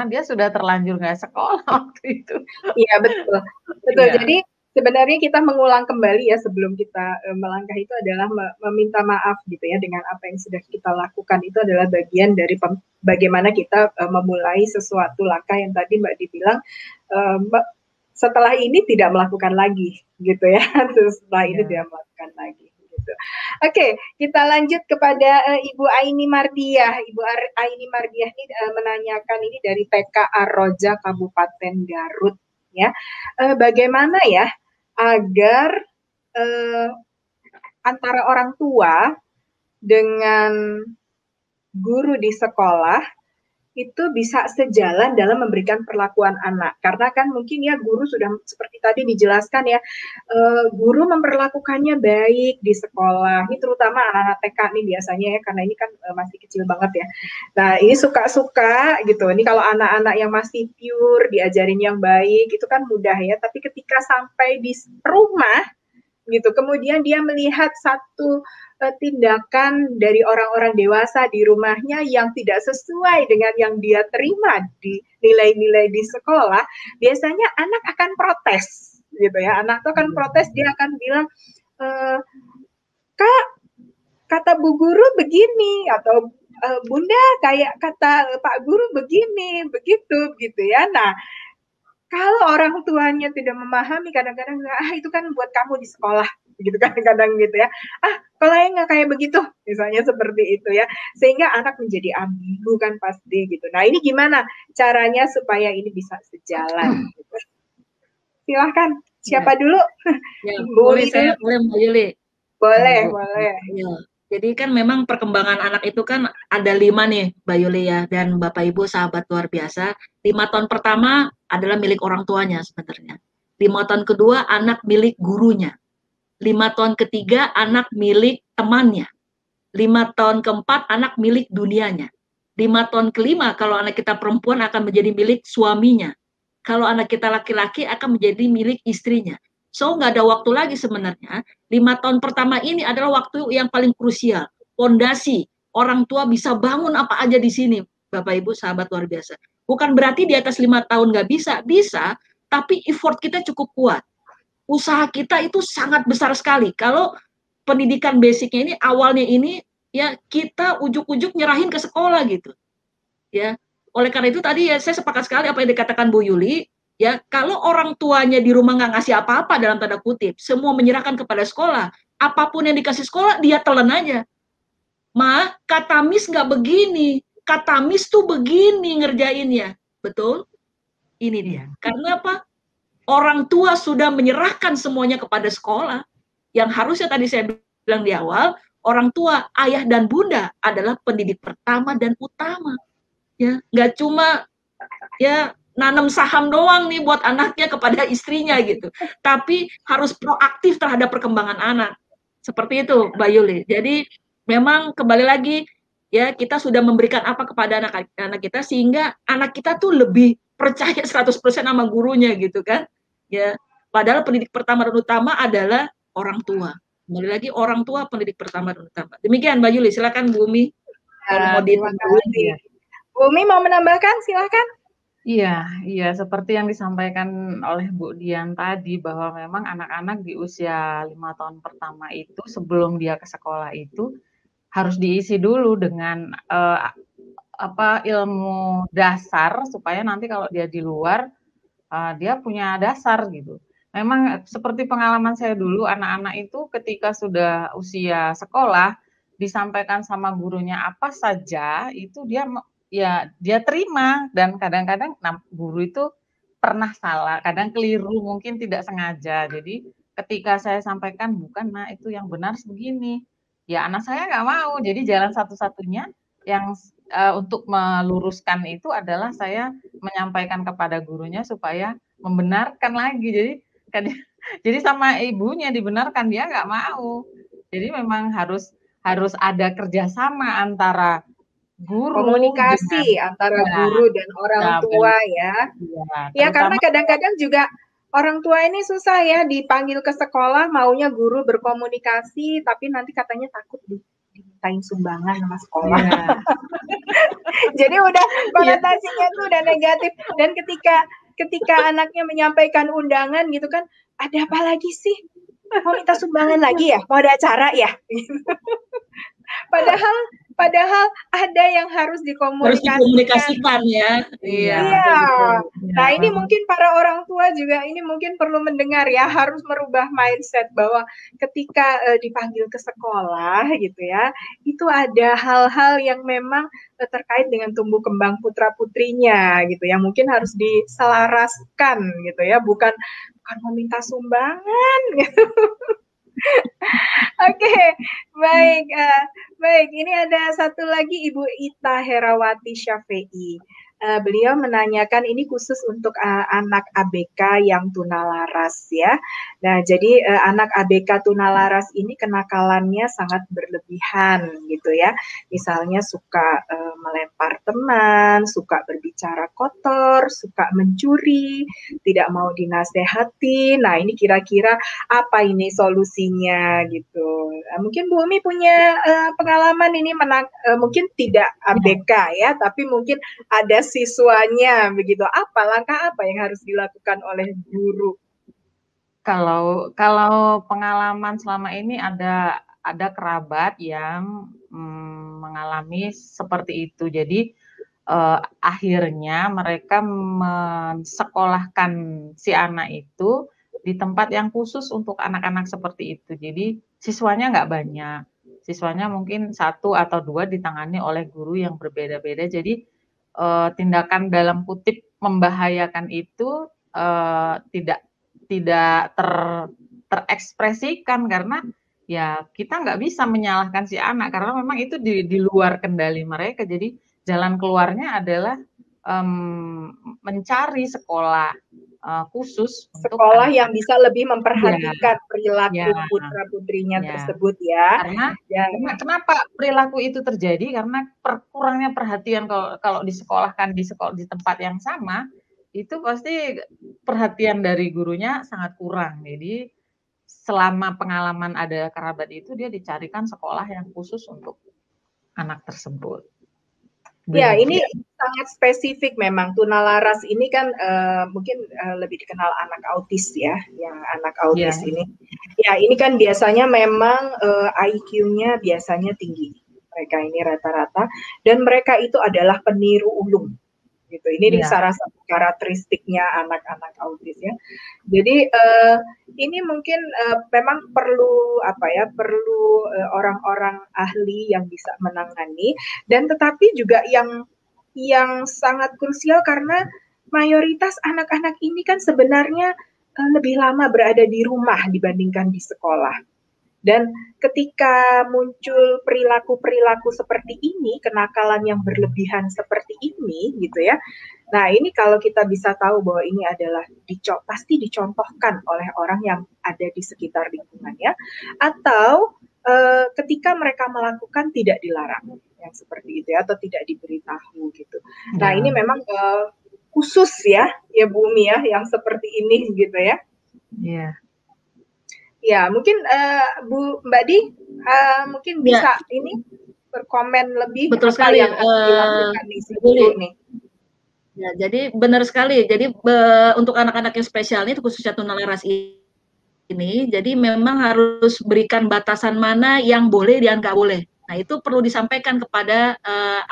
dia sudah terlanjur nggak sekolah waktu itu. Iya betul, betul. Ya. Jadi sebenarnya kita mengulang kembali ya sebelum kita melangkah itu adalah meminta maaf gitu ya dengan apa yang sudah kita lakukan itu adalah bagian dari bagaimana kita memulai sesuatu langkah yang tadi Mbak dibilang setelah ini tidak melakukan lagi gitu ya. Setelah ini tidak melakukan lagi. Gitu. Oke, kita lanjut kepada Ibu Aini Mardiah. Ibu Aini Mardiah ini menanyakan ini dari TK Ar-Roja Kabupaten Garut. Ya, bagaimana ya agar antara orang tua dengan guru di sekolah itu bisa sejalan dalam memberikan perlakuan anak. Karena kan mungkin ya guru sudah seperti tadi dijelaskan ya, guru memperlakukannya baik di sekolah. Ini terutama anak-anak TK nih biasanya ya, karena ini kan masih kecil banget ya. Nah ini suka-suka gitu. Ini kalau anak-anak yang masih pure diajarin yang baik itu kan mudah ya. Tapi ketika sampai di rumah gitu, kemudian dia melihat satu tindakan dari orang-orang dewasa di rumahnya yang tidak sesuai dengan yang dia terima di nilai-nilai di sekolah, biasanya anak akan protes gitu ya. Anak tuh akan protes, dia akan bilang, Kak, kata Bu Guru begini, atau Bunda kayak kata Pak Guru begini, begitu gitu ya. Nah, kalau orang tuanya tidak memahami, kadang-kadang itu kan buat kamu di sekolah gitu, kadang-kadang gitu ya. Kalau yang nggak kayak begitu, misalnya seperti itu ya, sehingga anak menjadi ambigu kan pasti gitu. Nah ini gimana caranya supaya ini bisa sejalan? Gitu. Silahkan, siapa dulu? Ya, boleh saya, boleh Mbak Yuli. Boleh, boleh. Ya. Jadi kan memang perkembangan anak itu kan ada 5 nih Mbak Yuli ya, dan Bapak Ibu sahabat luar biasa. 5 tahun pertama adalah milik orang tuanya sebenarnya. 5 tahun kedua anak milik gurunya. 5 tahun ketiga anak milik temannya. 5 tahun keempat anak milik dunianya. 5 tahun kelima kalau anak kita perempuan akan menjadi milik suaminya. Kalau anak kita laki-laki akan menjadi milik istrinya. So nggak ada waktu lagi sebenarnya. 5 tahun pertama ini adalah waktu yang paling krusial. Fondasi orang tua bisa bangun apa aja di sini, Bapak Ibu sahabat luar biasa. Bukan berarti di atas 5 tahun nggak bisa, bisa. Tapi effort kita cukup kuat. Usaha kita itu sangat besar sekali. Kalau pendidikan basicnya ini awalnya ini ya kita ujuk-ujuk nyerahin ke sekolah gitu. Ya, oleh karena itu tadi ya saya sepakat sekali apa yang dikatakan Bu Yuli. Ya, kalau orang tuanya di rumah nggak ngasih apa-apa dalam tanda kutip, semua menyerahkan kepada sekolah, apapun yang dikasih sekolah dia telan aja. Kata Miss nggak begini, kata Miss tuh begini ngerjainnya, betul? Ini dia. Karena apa? Orang tua sudah menyerahkan semuanya kepada sekolah. Yang harusnya tadi saya bilang di awal, orang tua, ayah dan bunda adalah pendidik pertama dan utama. Ya, nggak cuma ya nanam saham doang nih buat anaknya kepada istrinya gitu, tapi harus proaktif terhadap perkembangan anak. Seperti itu, Mbak Yuli. Jadi memang kembali lagi ya kita sudah memberikan apa kepada anak-anak kita sehingga anak kita tuh lebih percaya 100% sama gurunya gitu kan. Ya, padahal pendidik pertama dan utama adalah orang tua. Kembali lagi orang tua pendidik pertama dan utama. Demikian Mbak Yuli, silakan Bu Umi. Kalau mau Terima kasih. Bu Umi mau menambahkan, silakan. Iya, seperti yang disampaikan oleh Bu Dian tadi bahwa memang anak-anak di usia 5 tahun pertama itu sebelum dia ke sekolah itu harus diisi dulu dengan ilmu dasar supaya nanti kalau dia di luar dia punya dasar gitu. Memang seperti pengalaman saya dulu, anak-anak itu ketika sudah usia sekolah disampaikan sama gurunya apa saja itu dia terima, dan kadang-kadang guru itu pernah salah, kadang keliru, mungkin tidak sengaja. Jadi ketika saya sampaikan bukan, itu yang benar begini. Ya anak saya nggak mau. Jadi jalan satu-satunya yang untuk meluruskan itu adalah saya menyampaikan kepada gurunya supaya membenarkan lagi. Jadi sama ibunya dibenarkan, dia nggak mau. Jadi memang harus ada kerjasama antara guru, komunikasi antara guru dan orang tua ya. Ya karena kadang-kadang juga orang tua ini susah ya dipanggil ke sekolah, maunya guru berkomunikasi, tapi nanti katanya takut dimintain sumbangan sama sekolah. Jadi udah konotasinya tuh udah negatif. Dan ketika anaknya menyampaikan undangan gitu kan, ada apa lagi sih? Mau minta sumbangan lagi ya? Mau ada acara ya? Padahal ada yang harus dikomunikasikan ya. Iya. Nah, ini mungkin para orang tua juga ini mungkin perlu mendengar ya, harus merubah mindset bahwa ketika dipanggil ke sekolah gitu ya, itu ada hal-hal yang memang terkait dengan tumbuh kembang putra-putrinya gitu, yang mungkin harus diselaraskan gitu ya, bukan meminta sumbangan gitu. Oke, baik, baik. Ini ada satu lagi Ibu Ita Herawati Syafi'i. Beliau menanyakan ini khusus untuk anak ABK yang tunalaras ya. Nah, jadi anak ABK tunalaras ini kenakalannya sangat berlebihan gitu ya. Misalnya suka melempar teman, suka berbicara kotor, suka mencuri, tidak mau dinasehati. Nah, ini kira-kira apa ini solusinya gitu. Mungkin Bu Umi punya pengalaman ini mungkin tidak ABK ya, tapi mungkin ada siswanya begitu. Apa langkah apa yang harus dilakukan oleh guru? Kalau pengalaman selama ini ada kerabat yang mengalami seperti itu. Jadi akhirnya mereka mensekolahkan si anak itu di tempat yang khusus untuk anak-anak seperti itu. Jadi siswanya nggak banyak, siswanya mungkin 1 atau 2 ditangani oleh guru yang berbeda-beda. Jadi tindakan dalam kutip membahayakan itu tidak terekspresikan karena ya kita nggak bisa menyalahkan si anak karena memang itu di luar kendali mereka. Jadi jalan keluarnya adalah mencari sekolah khusus sekolah yang bisa lebih memperhatikan perilaku putra putrinya tersebut ya. Karena kenapa perilaku itu terjadi? Karena kurangnya perhatian kalau disekolahkan di tempat yang sama itu pasti perhatian dari gurunya sangat kurang. Jadi selama pengalaman ada kerabat itu dia dicarikan sekolah yang khusus untuk anak tersebut. Ya, ini sangat spesifik memang. Tunalaras ini kan mungkin lebih dikenal anak autis ya, yang anak autis ini. Ya, ini kan biasanya memang IQ-nya biasanya tinggi. Mereka ini rata-rata dan mereka itu adalah peniru ulung. Gitu. Ini salah satu karakteristiknya anak-anak autis ya. Jadi ini mungkin memang perlu perlu orang-orang ahli yang bisa menangani dan tetapi juga yang sangat krusial karena mayoritas anak-anak ini kan sebenarnya lebih lama berada di rumah dibandingkan di sekolah. Dan ketika muncul perilaku-perilaku seperti ini, kenakalan yang berlebihan seperti ini, gitu ya. Nah, ini kalau kita bisa tahu bahwa ini adalah pasti dicontohkan oleh orang yang ada di sekitar lingkungannya, atau ketika mereka melakukan tidak dilarang, yang seperti itu ya, atau tidak diberitahu gitu. Nah, ini memang khusus ya Bu Umi ya, yang seperti ini gitu ya. Iya. Ya, mungkin Mbak Di mungkin bisa ini berkomen lebih betul apa sekali yang dilakukan di sini nih. Ya, jadi benar sekali. Jadi untuk anak-anak yang spesial ini khususnya tunalaras ini, jadi memang harus berikan batasan mana yang boleh dan nggak boleh. Nah, itu perlu disampaikan kepada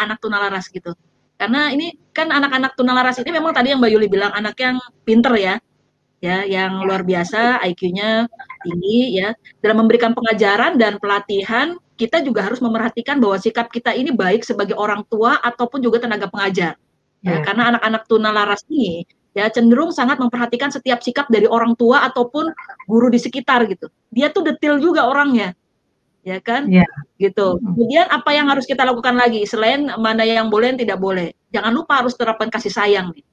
anak tunalaras gitu. Karena ini kan anak-anak tunalaras ini memang tadi yang Mbak Yuli bilang anak yang pinter ya, yang luar biasa, IQ-nya tinggi ya. Dalam memberikan pengajaran dan pelatihan, kita juga harus memerhatikan bahwa sikap kita ini baik sebagai orang tua ataupun juga tenaga pengajar. Ya, karena anak-anak tunalaras ini ya cenderung sangat memperhatikan setiap sikap dari orang tua ataupun guru di sekitar gitu. Dia tuh detail juga orangnya. Ya kan? Gitu. Kemudian apa yang harus kita lakukan lagi selain mana yang boleh dan tidak boleh? Jangan lupa harus terapkan kasih sayang nih.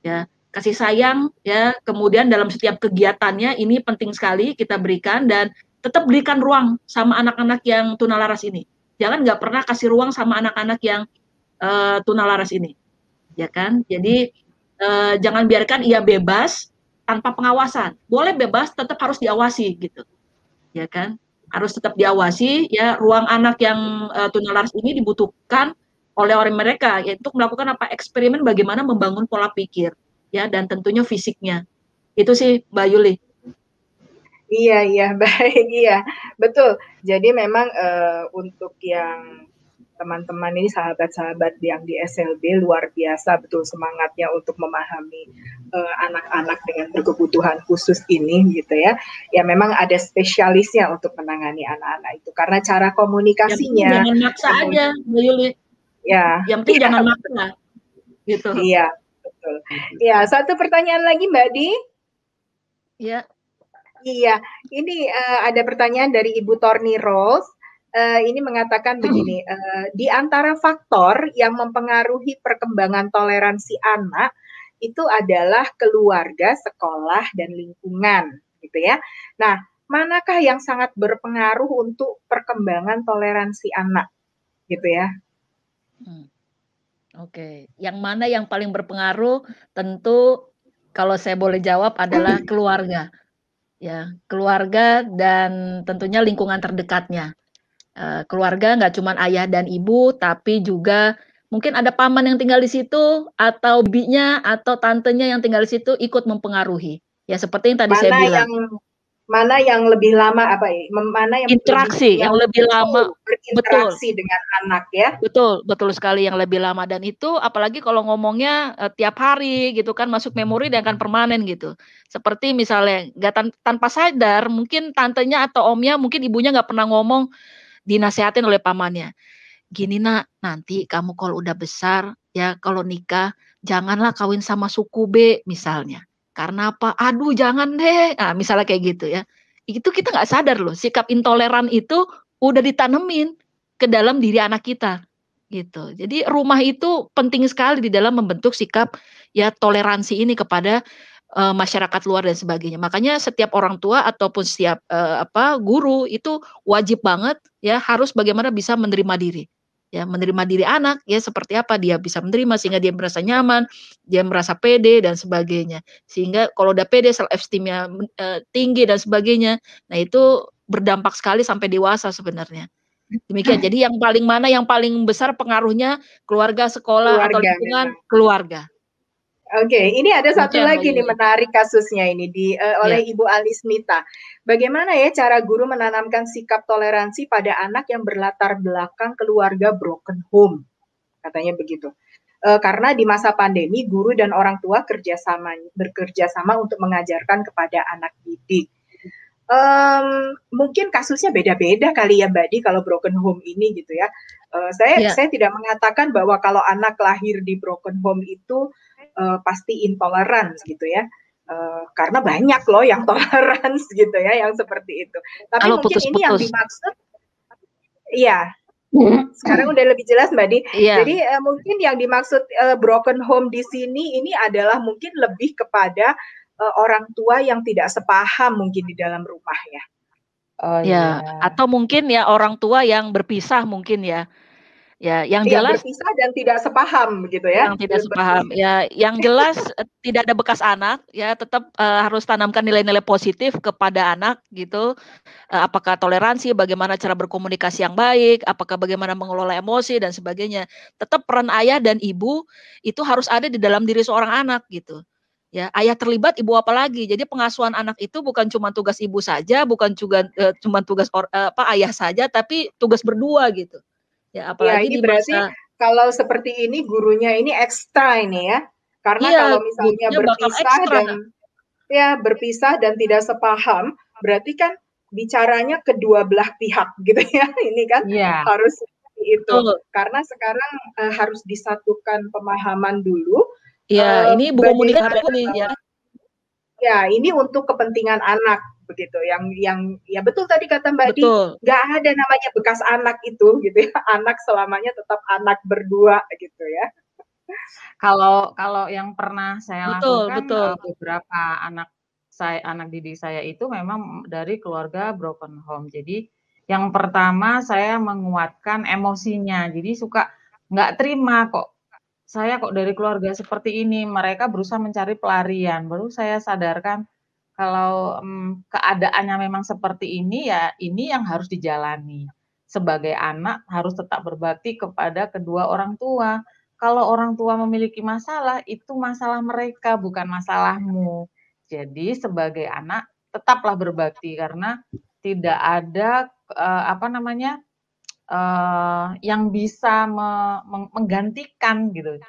Ya, kasih sayang ya, kemudian dalam setiap kegiatannya ini penting sekali kita berikan dan tetap berikan ruang sama anak-anak yang tunalaras ini. Jangan nggak pernah kasih ruang sama anak-anak yang tunalaras ini. Ya kan? Jadi jangan biarkan ia bebas tanpa pengawasan. Boleh bebas, tetap harus diawasi gitu. Ya kan? Harus tetap diawasi ya. Ruang anak yang tunalaras ini dibutuhkan oleh orang mereka yaitu melakukan eksperimen bagaimana membangun pola pikir ya dan tentunya fisiknya. Itu sih Mbak Yuli. Iya baik, iya betul. Jadi memang untuk yang teman-teman ini sahabat-sahabat yang di SLB luar biasa betul semangatnya untuk memahami anak-anak dengan berkebutuhan khusus ini gitu ya. Ya memang ada spesialisnya untuk menangani anak-anak itu karena cara komunikasinya. Jangan maksa aja Mbak Yuli. Ya. Yang penting jangan maksa. Gitu. Iya betul. Ya satu pertanyaan lagi Mbak Di. Ya. Iya, ini ada pertanyaan dari Ibu Torni Rose. Ini mengatakan begini, di antara faktor yang mempengaruhi perkembangan toleransi anak itu adalah keluarga, sekolah, dan lingkungan, gitu ya. Nah, manakah yang sangat berpengaruh untuk perkembangan toleransi anak, gitu ya? Oke, yang mana yang paling berpengaruh tentu kalau saya boleh jawab adalah keluarga. Ya, keluarga dan tentunya lingkungan terdekatnya. Keluarga nggak cuma ayah dan ibu, tapi juga mungkin ada paman yang tinggal di situ, atau bibinya, atau tantenya yang tinggal di situ ikut mempengaruhi. Ya seperti yang tadi saya bilang. Mana yang lebih lama mana yang interaksi lebih yang lebih lama, berinteraksi dengan anak ya? Betul sekali yang lebih lama, dan itu apalagi kalau ngomongnya tiap hari gitu kan, masuk memori dan akan permanen gitu. Seperti misalnya nggak tanpa sadar mungkin tantenya atau omnya, mungkin ibunya nggak pernah ngomong, dinasehatin oleh pamannya. Gini nak, nanti kamu kalau udah besar ya kalau nikah janganlah kawin sama suku B misalnya. Karena apa? Aduh jangan deh. Nah, misalnya kayak gitu ya. Itu kita nggak sadar loh, sikap intoleran itu udah ditanemin ke dalam diri anak kita gitu. Jadi rumah itu penting sekali di dalam membentuk sikap ya toleransi ini kepada masyarakat luar dan sebagainya. Makanya setiap orang tua ataupun setiap guru itu wajib banget ya harus bagaimana bisa menerima diri. Ya, menerima diri anak ya seperti apa dia bisa menerima sehingga dia merasa nyaman, dia merasa pede dan sebagainya. Sehingga kalau udah pede self esteem-nya tinggi dan sebagainya, nah itu berdampak sekali sampai dewasa sebenarnya. Demikian. Jadi yang paling besar pengaruhnya keluarga, sekolah, atau lingkungan, memang. keluarga. Oke, ini ada satu Demikian, lagi nih menarik kasusnya ini oleh Ibu Alismita. Bagaimana ya cara guru menanamkan sikap toleransi pada anak yang berlatar belakang keluarga broken home? Katanya begitu. Karena di masa pandemi guru dan orang tua bekerja sama untuk mengajarkan kepada anak didik. Mungkin kasusnya beda-beda kali ya Mbak Di kalau broken home ini gitu ya. Saya tidak mengatakan bahwa kalau anak lahir di broken home itu pasti intoleran gitu ya. Karena banyak loh yang toleran gitu ya, yang seperti itu. Tapi halo, mungkin putus-putus. ini yang dimaksud, iya. Sekarang udah lebih jelas Mbak Di. Iya. Jadi mungkin yang dimaksud broken home di sini ini adalah mungkin lebih kepada orang tua yang tidak sepaham mungkin di dalam rumah ya. Oh Ya, iya. atau mungkin ya orang tua yang berpisah mungkin ya. Ya, yang Iya, jelas berpisah dan tidak sepaham gitu ya. yang tidak sepaham. Ya, yang jelas tidak ada bekas anak ya, tetap harus tanamkan nilai-nilai positif kepada anak gitu. Apakah toleransi, bagaimana cara berkomunikasi yang baik, apakah bagaimana mengelola emosi dan sebagainya. Tetap peran ayah dan ibu itu harus ada di dalam diri seorang anak gitu. Ya, ayah terlibat, ibu apalagi. Jadi pengasuhan anak itu bukan cuma tugas ibu saja, bukan juga cuma tugas ayah saja, tapi tugas berdua gitu. Ya, Ya, apalagi ini di berarti masa kalau seperti ini gurunya ini ekstra ini ya. Karena iya, kalau misalnya gurunya bakal ekstra. berpisah dan tidak sepaham, berarti kan bicaranya kedua belah pihak gitu ya. Ini kan harus seperti itu. Betul. Karena sekarang harus disatukan pemahaman dulu. Iya, ini Bu komunikasi ya. Ya, ini untuk kepentingan anak begitu. Yang ya betul tadi kata Mbak Di, nggak ada namanya bekas anak itu gitu ya. Anak selamanya tetap anak berdua gitu ya. Kalau yang pernah saya lakukan beberapa anak didik saya itu memang dari keluarga broken home. Jadi yang pertama saya menguatkan emosinya. Jadi suka nggak terima kok saya kok dari keluarga seperti ini. Mereka berusaha mencari pelarian. Baru saya sadarkan kalau keadaannya memang seperti ini ya ini yang harus dijalani. Sebagai anak harus tetap berbakti kepada kedua orang tua. Kalau orang tua memiliki masalah, itu masalah mereka, bukan masalahmu. Jadi sebagai anak tetaplah berbakti karena tidak ada yang bisa menggantikan gitu.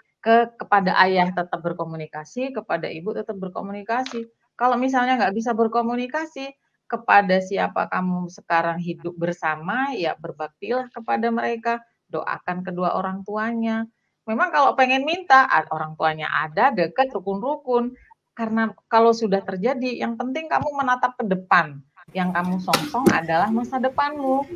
Kepada ayah tetap berkomunikasi, kepada ibu tetap berkomunikasi. Kalau misalnya nggak bisa berkomunikasi, kepada siapa kamu sekarang hidup bersama, ya berbaktilah kepada mereka, doakan kedua orang tuanya. Memang kalau pengen minta, orang tuanya ada, dekat, rukun-rukun. karena kalau sudah terjadi, yang penting kamu menatap ke depan. Yang kamu songsong adalah masa depanmu.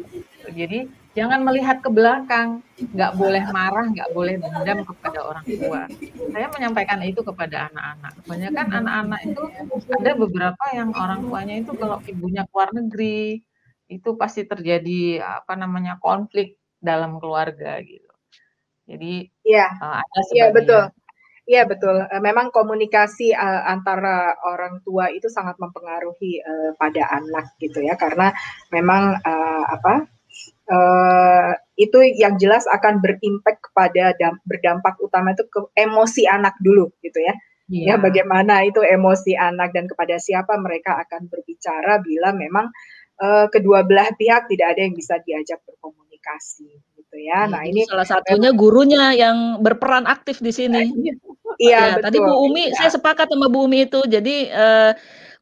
Jadi jangan melihat ke belakang, nggak boleh marah, nggak boleh dendam kepada orang tua. Saya menyampaikan itu kepada anak-anak. Kebanyakan anak-anak itu ada beberapa yang orang tuanya itu kalau ibunya keluar negeri, itu pasti terjadi apa namanya konflik dalam keluarga gitu. Jadi Iya, ada iya betul. sebagian. Iya betul, memang komunikasi, antara orang tua itu sangat mempengaruhi, pada anak gitu ya, karena memang, itu yang jelas akan berimpact kepada berdampak utama itu ke emosi anak dulu gitu ya. Ya Iya. bagaimana itu emosi anak dan kepada siapa mereka akan berbicara bila memang, kedua belah pihak tidak ada yang bisa diajak berkomunikasi gitu ya. Iya, Nah jadi ini salah satunya memang gurunya yang berperan aktif di sini. iya Ya, tadi Bu betul, Umi, iya. saya sepakat sama Bu Umi itu. Jadi,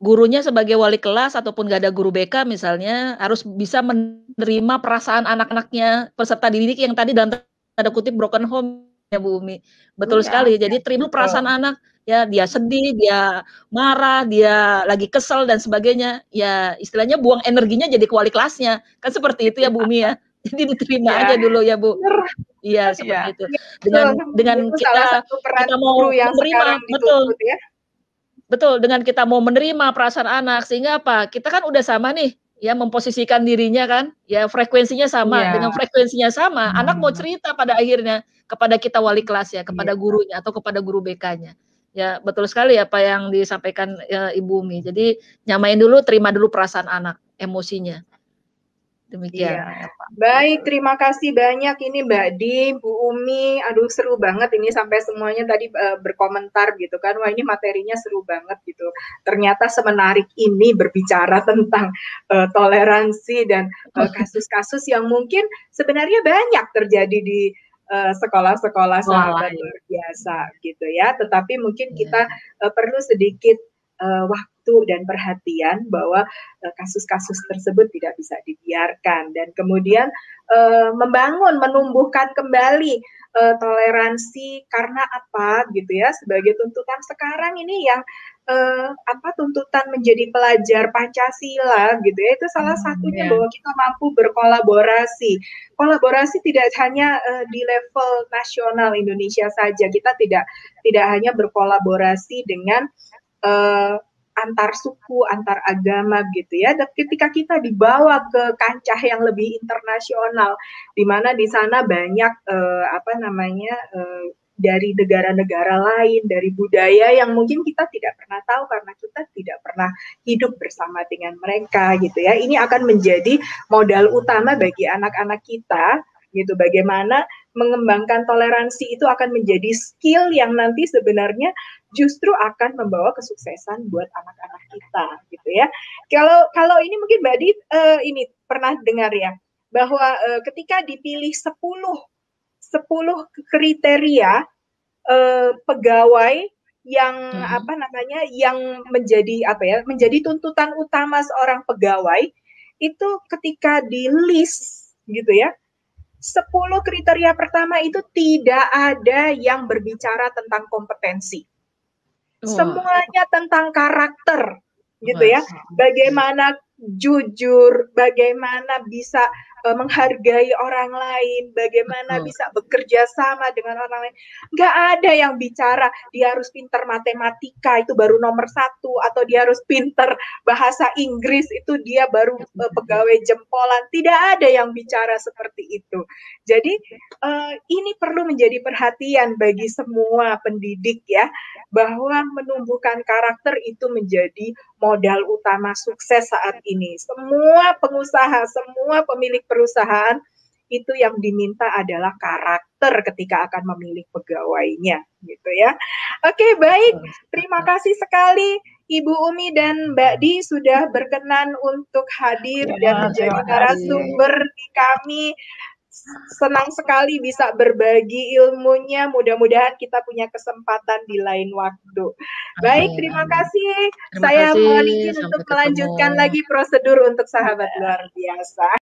gurunya sebagai wali kelas ataupun nggak ada guru BK misalnya, harus bisa menerima perasaan anak-anaknya, peserta didik yang tadi dalam tanda kutip broken home ya Bu Umi. Betul Iya, sekali, jadi terima dulu betul. perasaan anak, ya dia sedih, dia marah, dia lagi kesel dan sebagainya. Ya istilahnya buang energinya jadi ke wali kelasnya, kan seperti itu ya Bu Umi ya. Jadi diterima Iya, aja dulu ya Bu. bener. Iya Iya. seperti itu. Iya betul, Dengan itu salah kita satu peran kita guru mau yang menerima sekarang betul. dituntut ya. Betul, dengan kita mau menerima perasaan anak, sehingga apa, kita kan udah sama nih, ya memposisikan dirinya kan, ya frekuensinya sama, Iya. dengan frekuensinya sama, anak mau cerita pada akhirnya kepada kita wali kelas ya, Iya. kepada gurunya atau kepada guru BK-nya. Ya betul sekali apa yang disampaikan, Ibu Umi. Jadi nyamain dulu, terima dulu perasaan anak, emosinya. Iya. Demikian. Baik, terima kasih banyak ini Mbak Di, Bu Umi. Aduh seru banget ini sampai semuanya tadi berkomentar gitu kan. Wah ini materinya seru banget gitu. Ternyata semenarik ini berbicara tentang toleransi dan kasus-kasus yang mungkin sebenarnya banyak terjadi di sekolah-sekolah sahabat luar biasa gitu ya. Tetapi mungkin kita perlu sedikit waktu dan perhatian bahwa kasus-kasus tersebut tidak bisa dibiarkan dan kemudian menumbuhkan kembali toleransi karena apa gitu ya sebagai tuntutan sekarang ini yang tuntutan menjadi pelajar Pancasila gitu ya itu salah satunya bahwa kita mampu berkolaborasi. Kolaborasi tidak hanya di level nasional Indonesia saja, kita tidak hanya berkolaborasi dengan antar suku, antar agama gitu ya. Dan ketika kita dibawa ke kancah yang lebih internasional, di mana di sana banyak dari negara-negara lain, dari budaya yang mungkin kita tidak pernah tahu karena kita tidak pernah hidup bersama dengan mereka gitu ya. Ini akan menjadi modal utama bagi anak-anak kita gitu. Bagaimana mengembangkan toleransi itu akan menjadi skill yang nanti sebenarnya justru akan membawa kesuksesan buat anak-anak kita gitu ya. Kalau ini mungkin Mbak Dit ini pernah dengar ya bahwa ketika dipilih 10 kriteria pegawai yang yang menjadi tuntutan utama seorang pegawai itu ketika di list gitu ya 10 kriteria pertama itu tidak ada yang berbicara tentang kompetensi. Semuanya tentang karakter gitu ya. Bagaimana jujur, bagaimana bisa menghargai orang lain, bagaimana bisa bekerja sama dengan orang lain. Nggak ada yang bicara dia harus pinter matematika itu baru nomor 1 atau dia harus pinter bahasa Inggris itu dia baru pegawai jempolan. Tidak ada yang bicara seperti itu. Jadi ini perlu menjadi perhatian bagi semua pendidik ya, bahwa menumbuhkan karakter itu menjadi modal utama sukses saat ini. Semua pengusaha, semua pemilik perusahaan itu yang diminta adalah karakter ketika akan memilih pegawainya gitu ya. Oke, baik. Terima kasih sekali Ibu Umi dan Mbak Di sudah berkenan untuk hadir dan menjadi narasumber di kami. Senang sekali bisa berbagi ilmunya. Mudah-mudahan kita punya kesempatan di lain waktu. Baik, terima kasih. Saya mohon izin untuk melanjutkan lagi prosedur untuk sahabat luar biasa.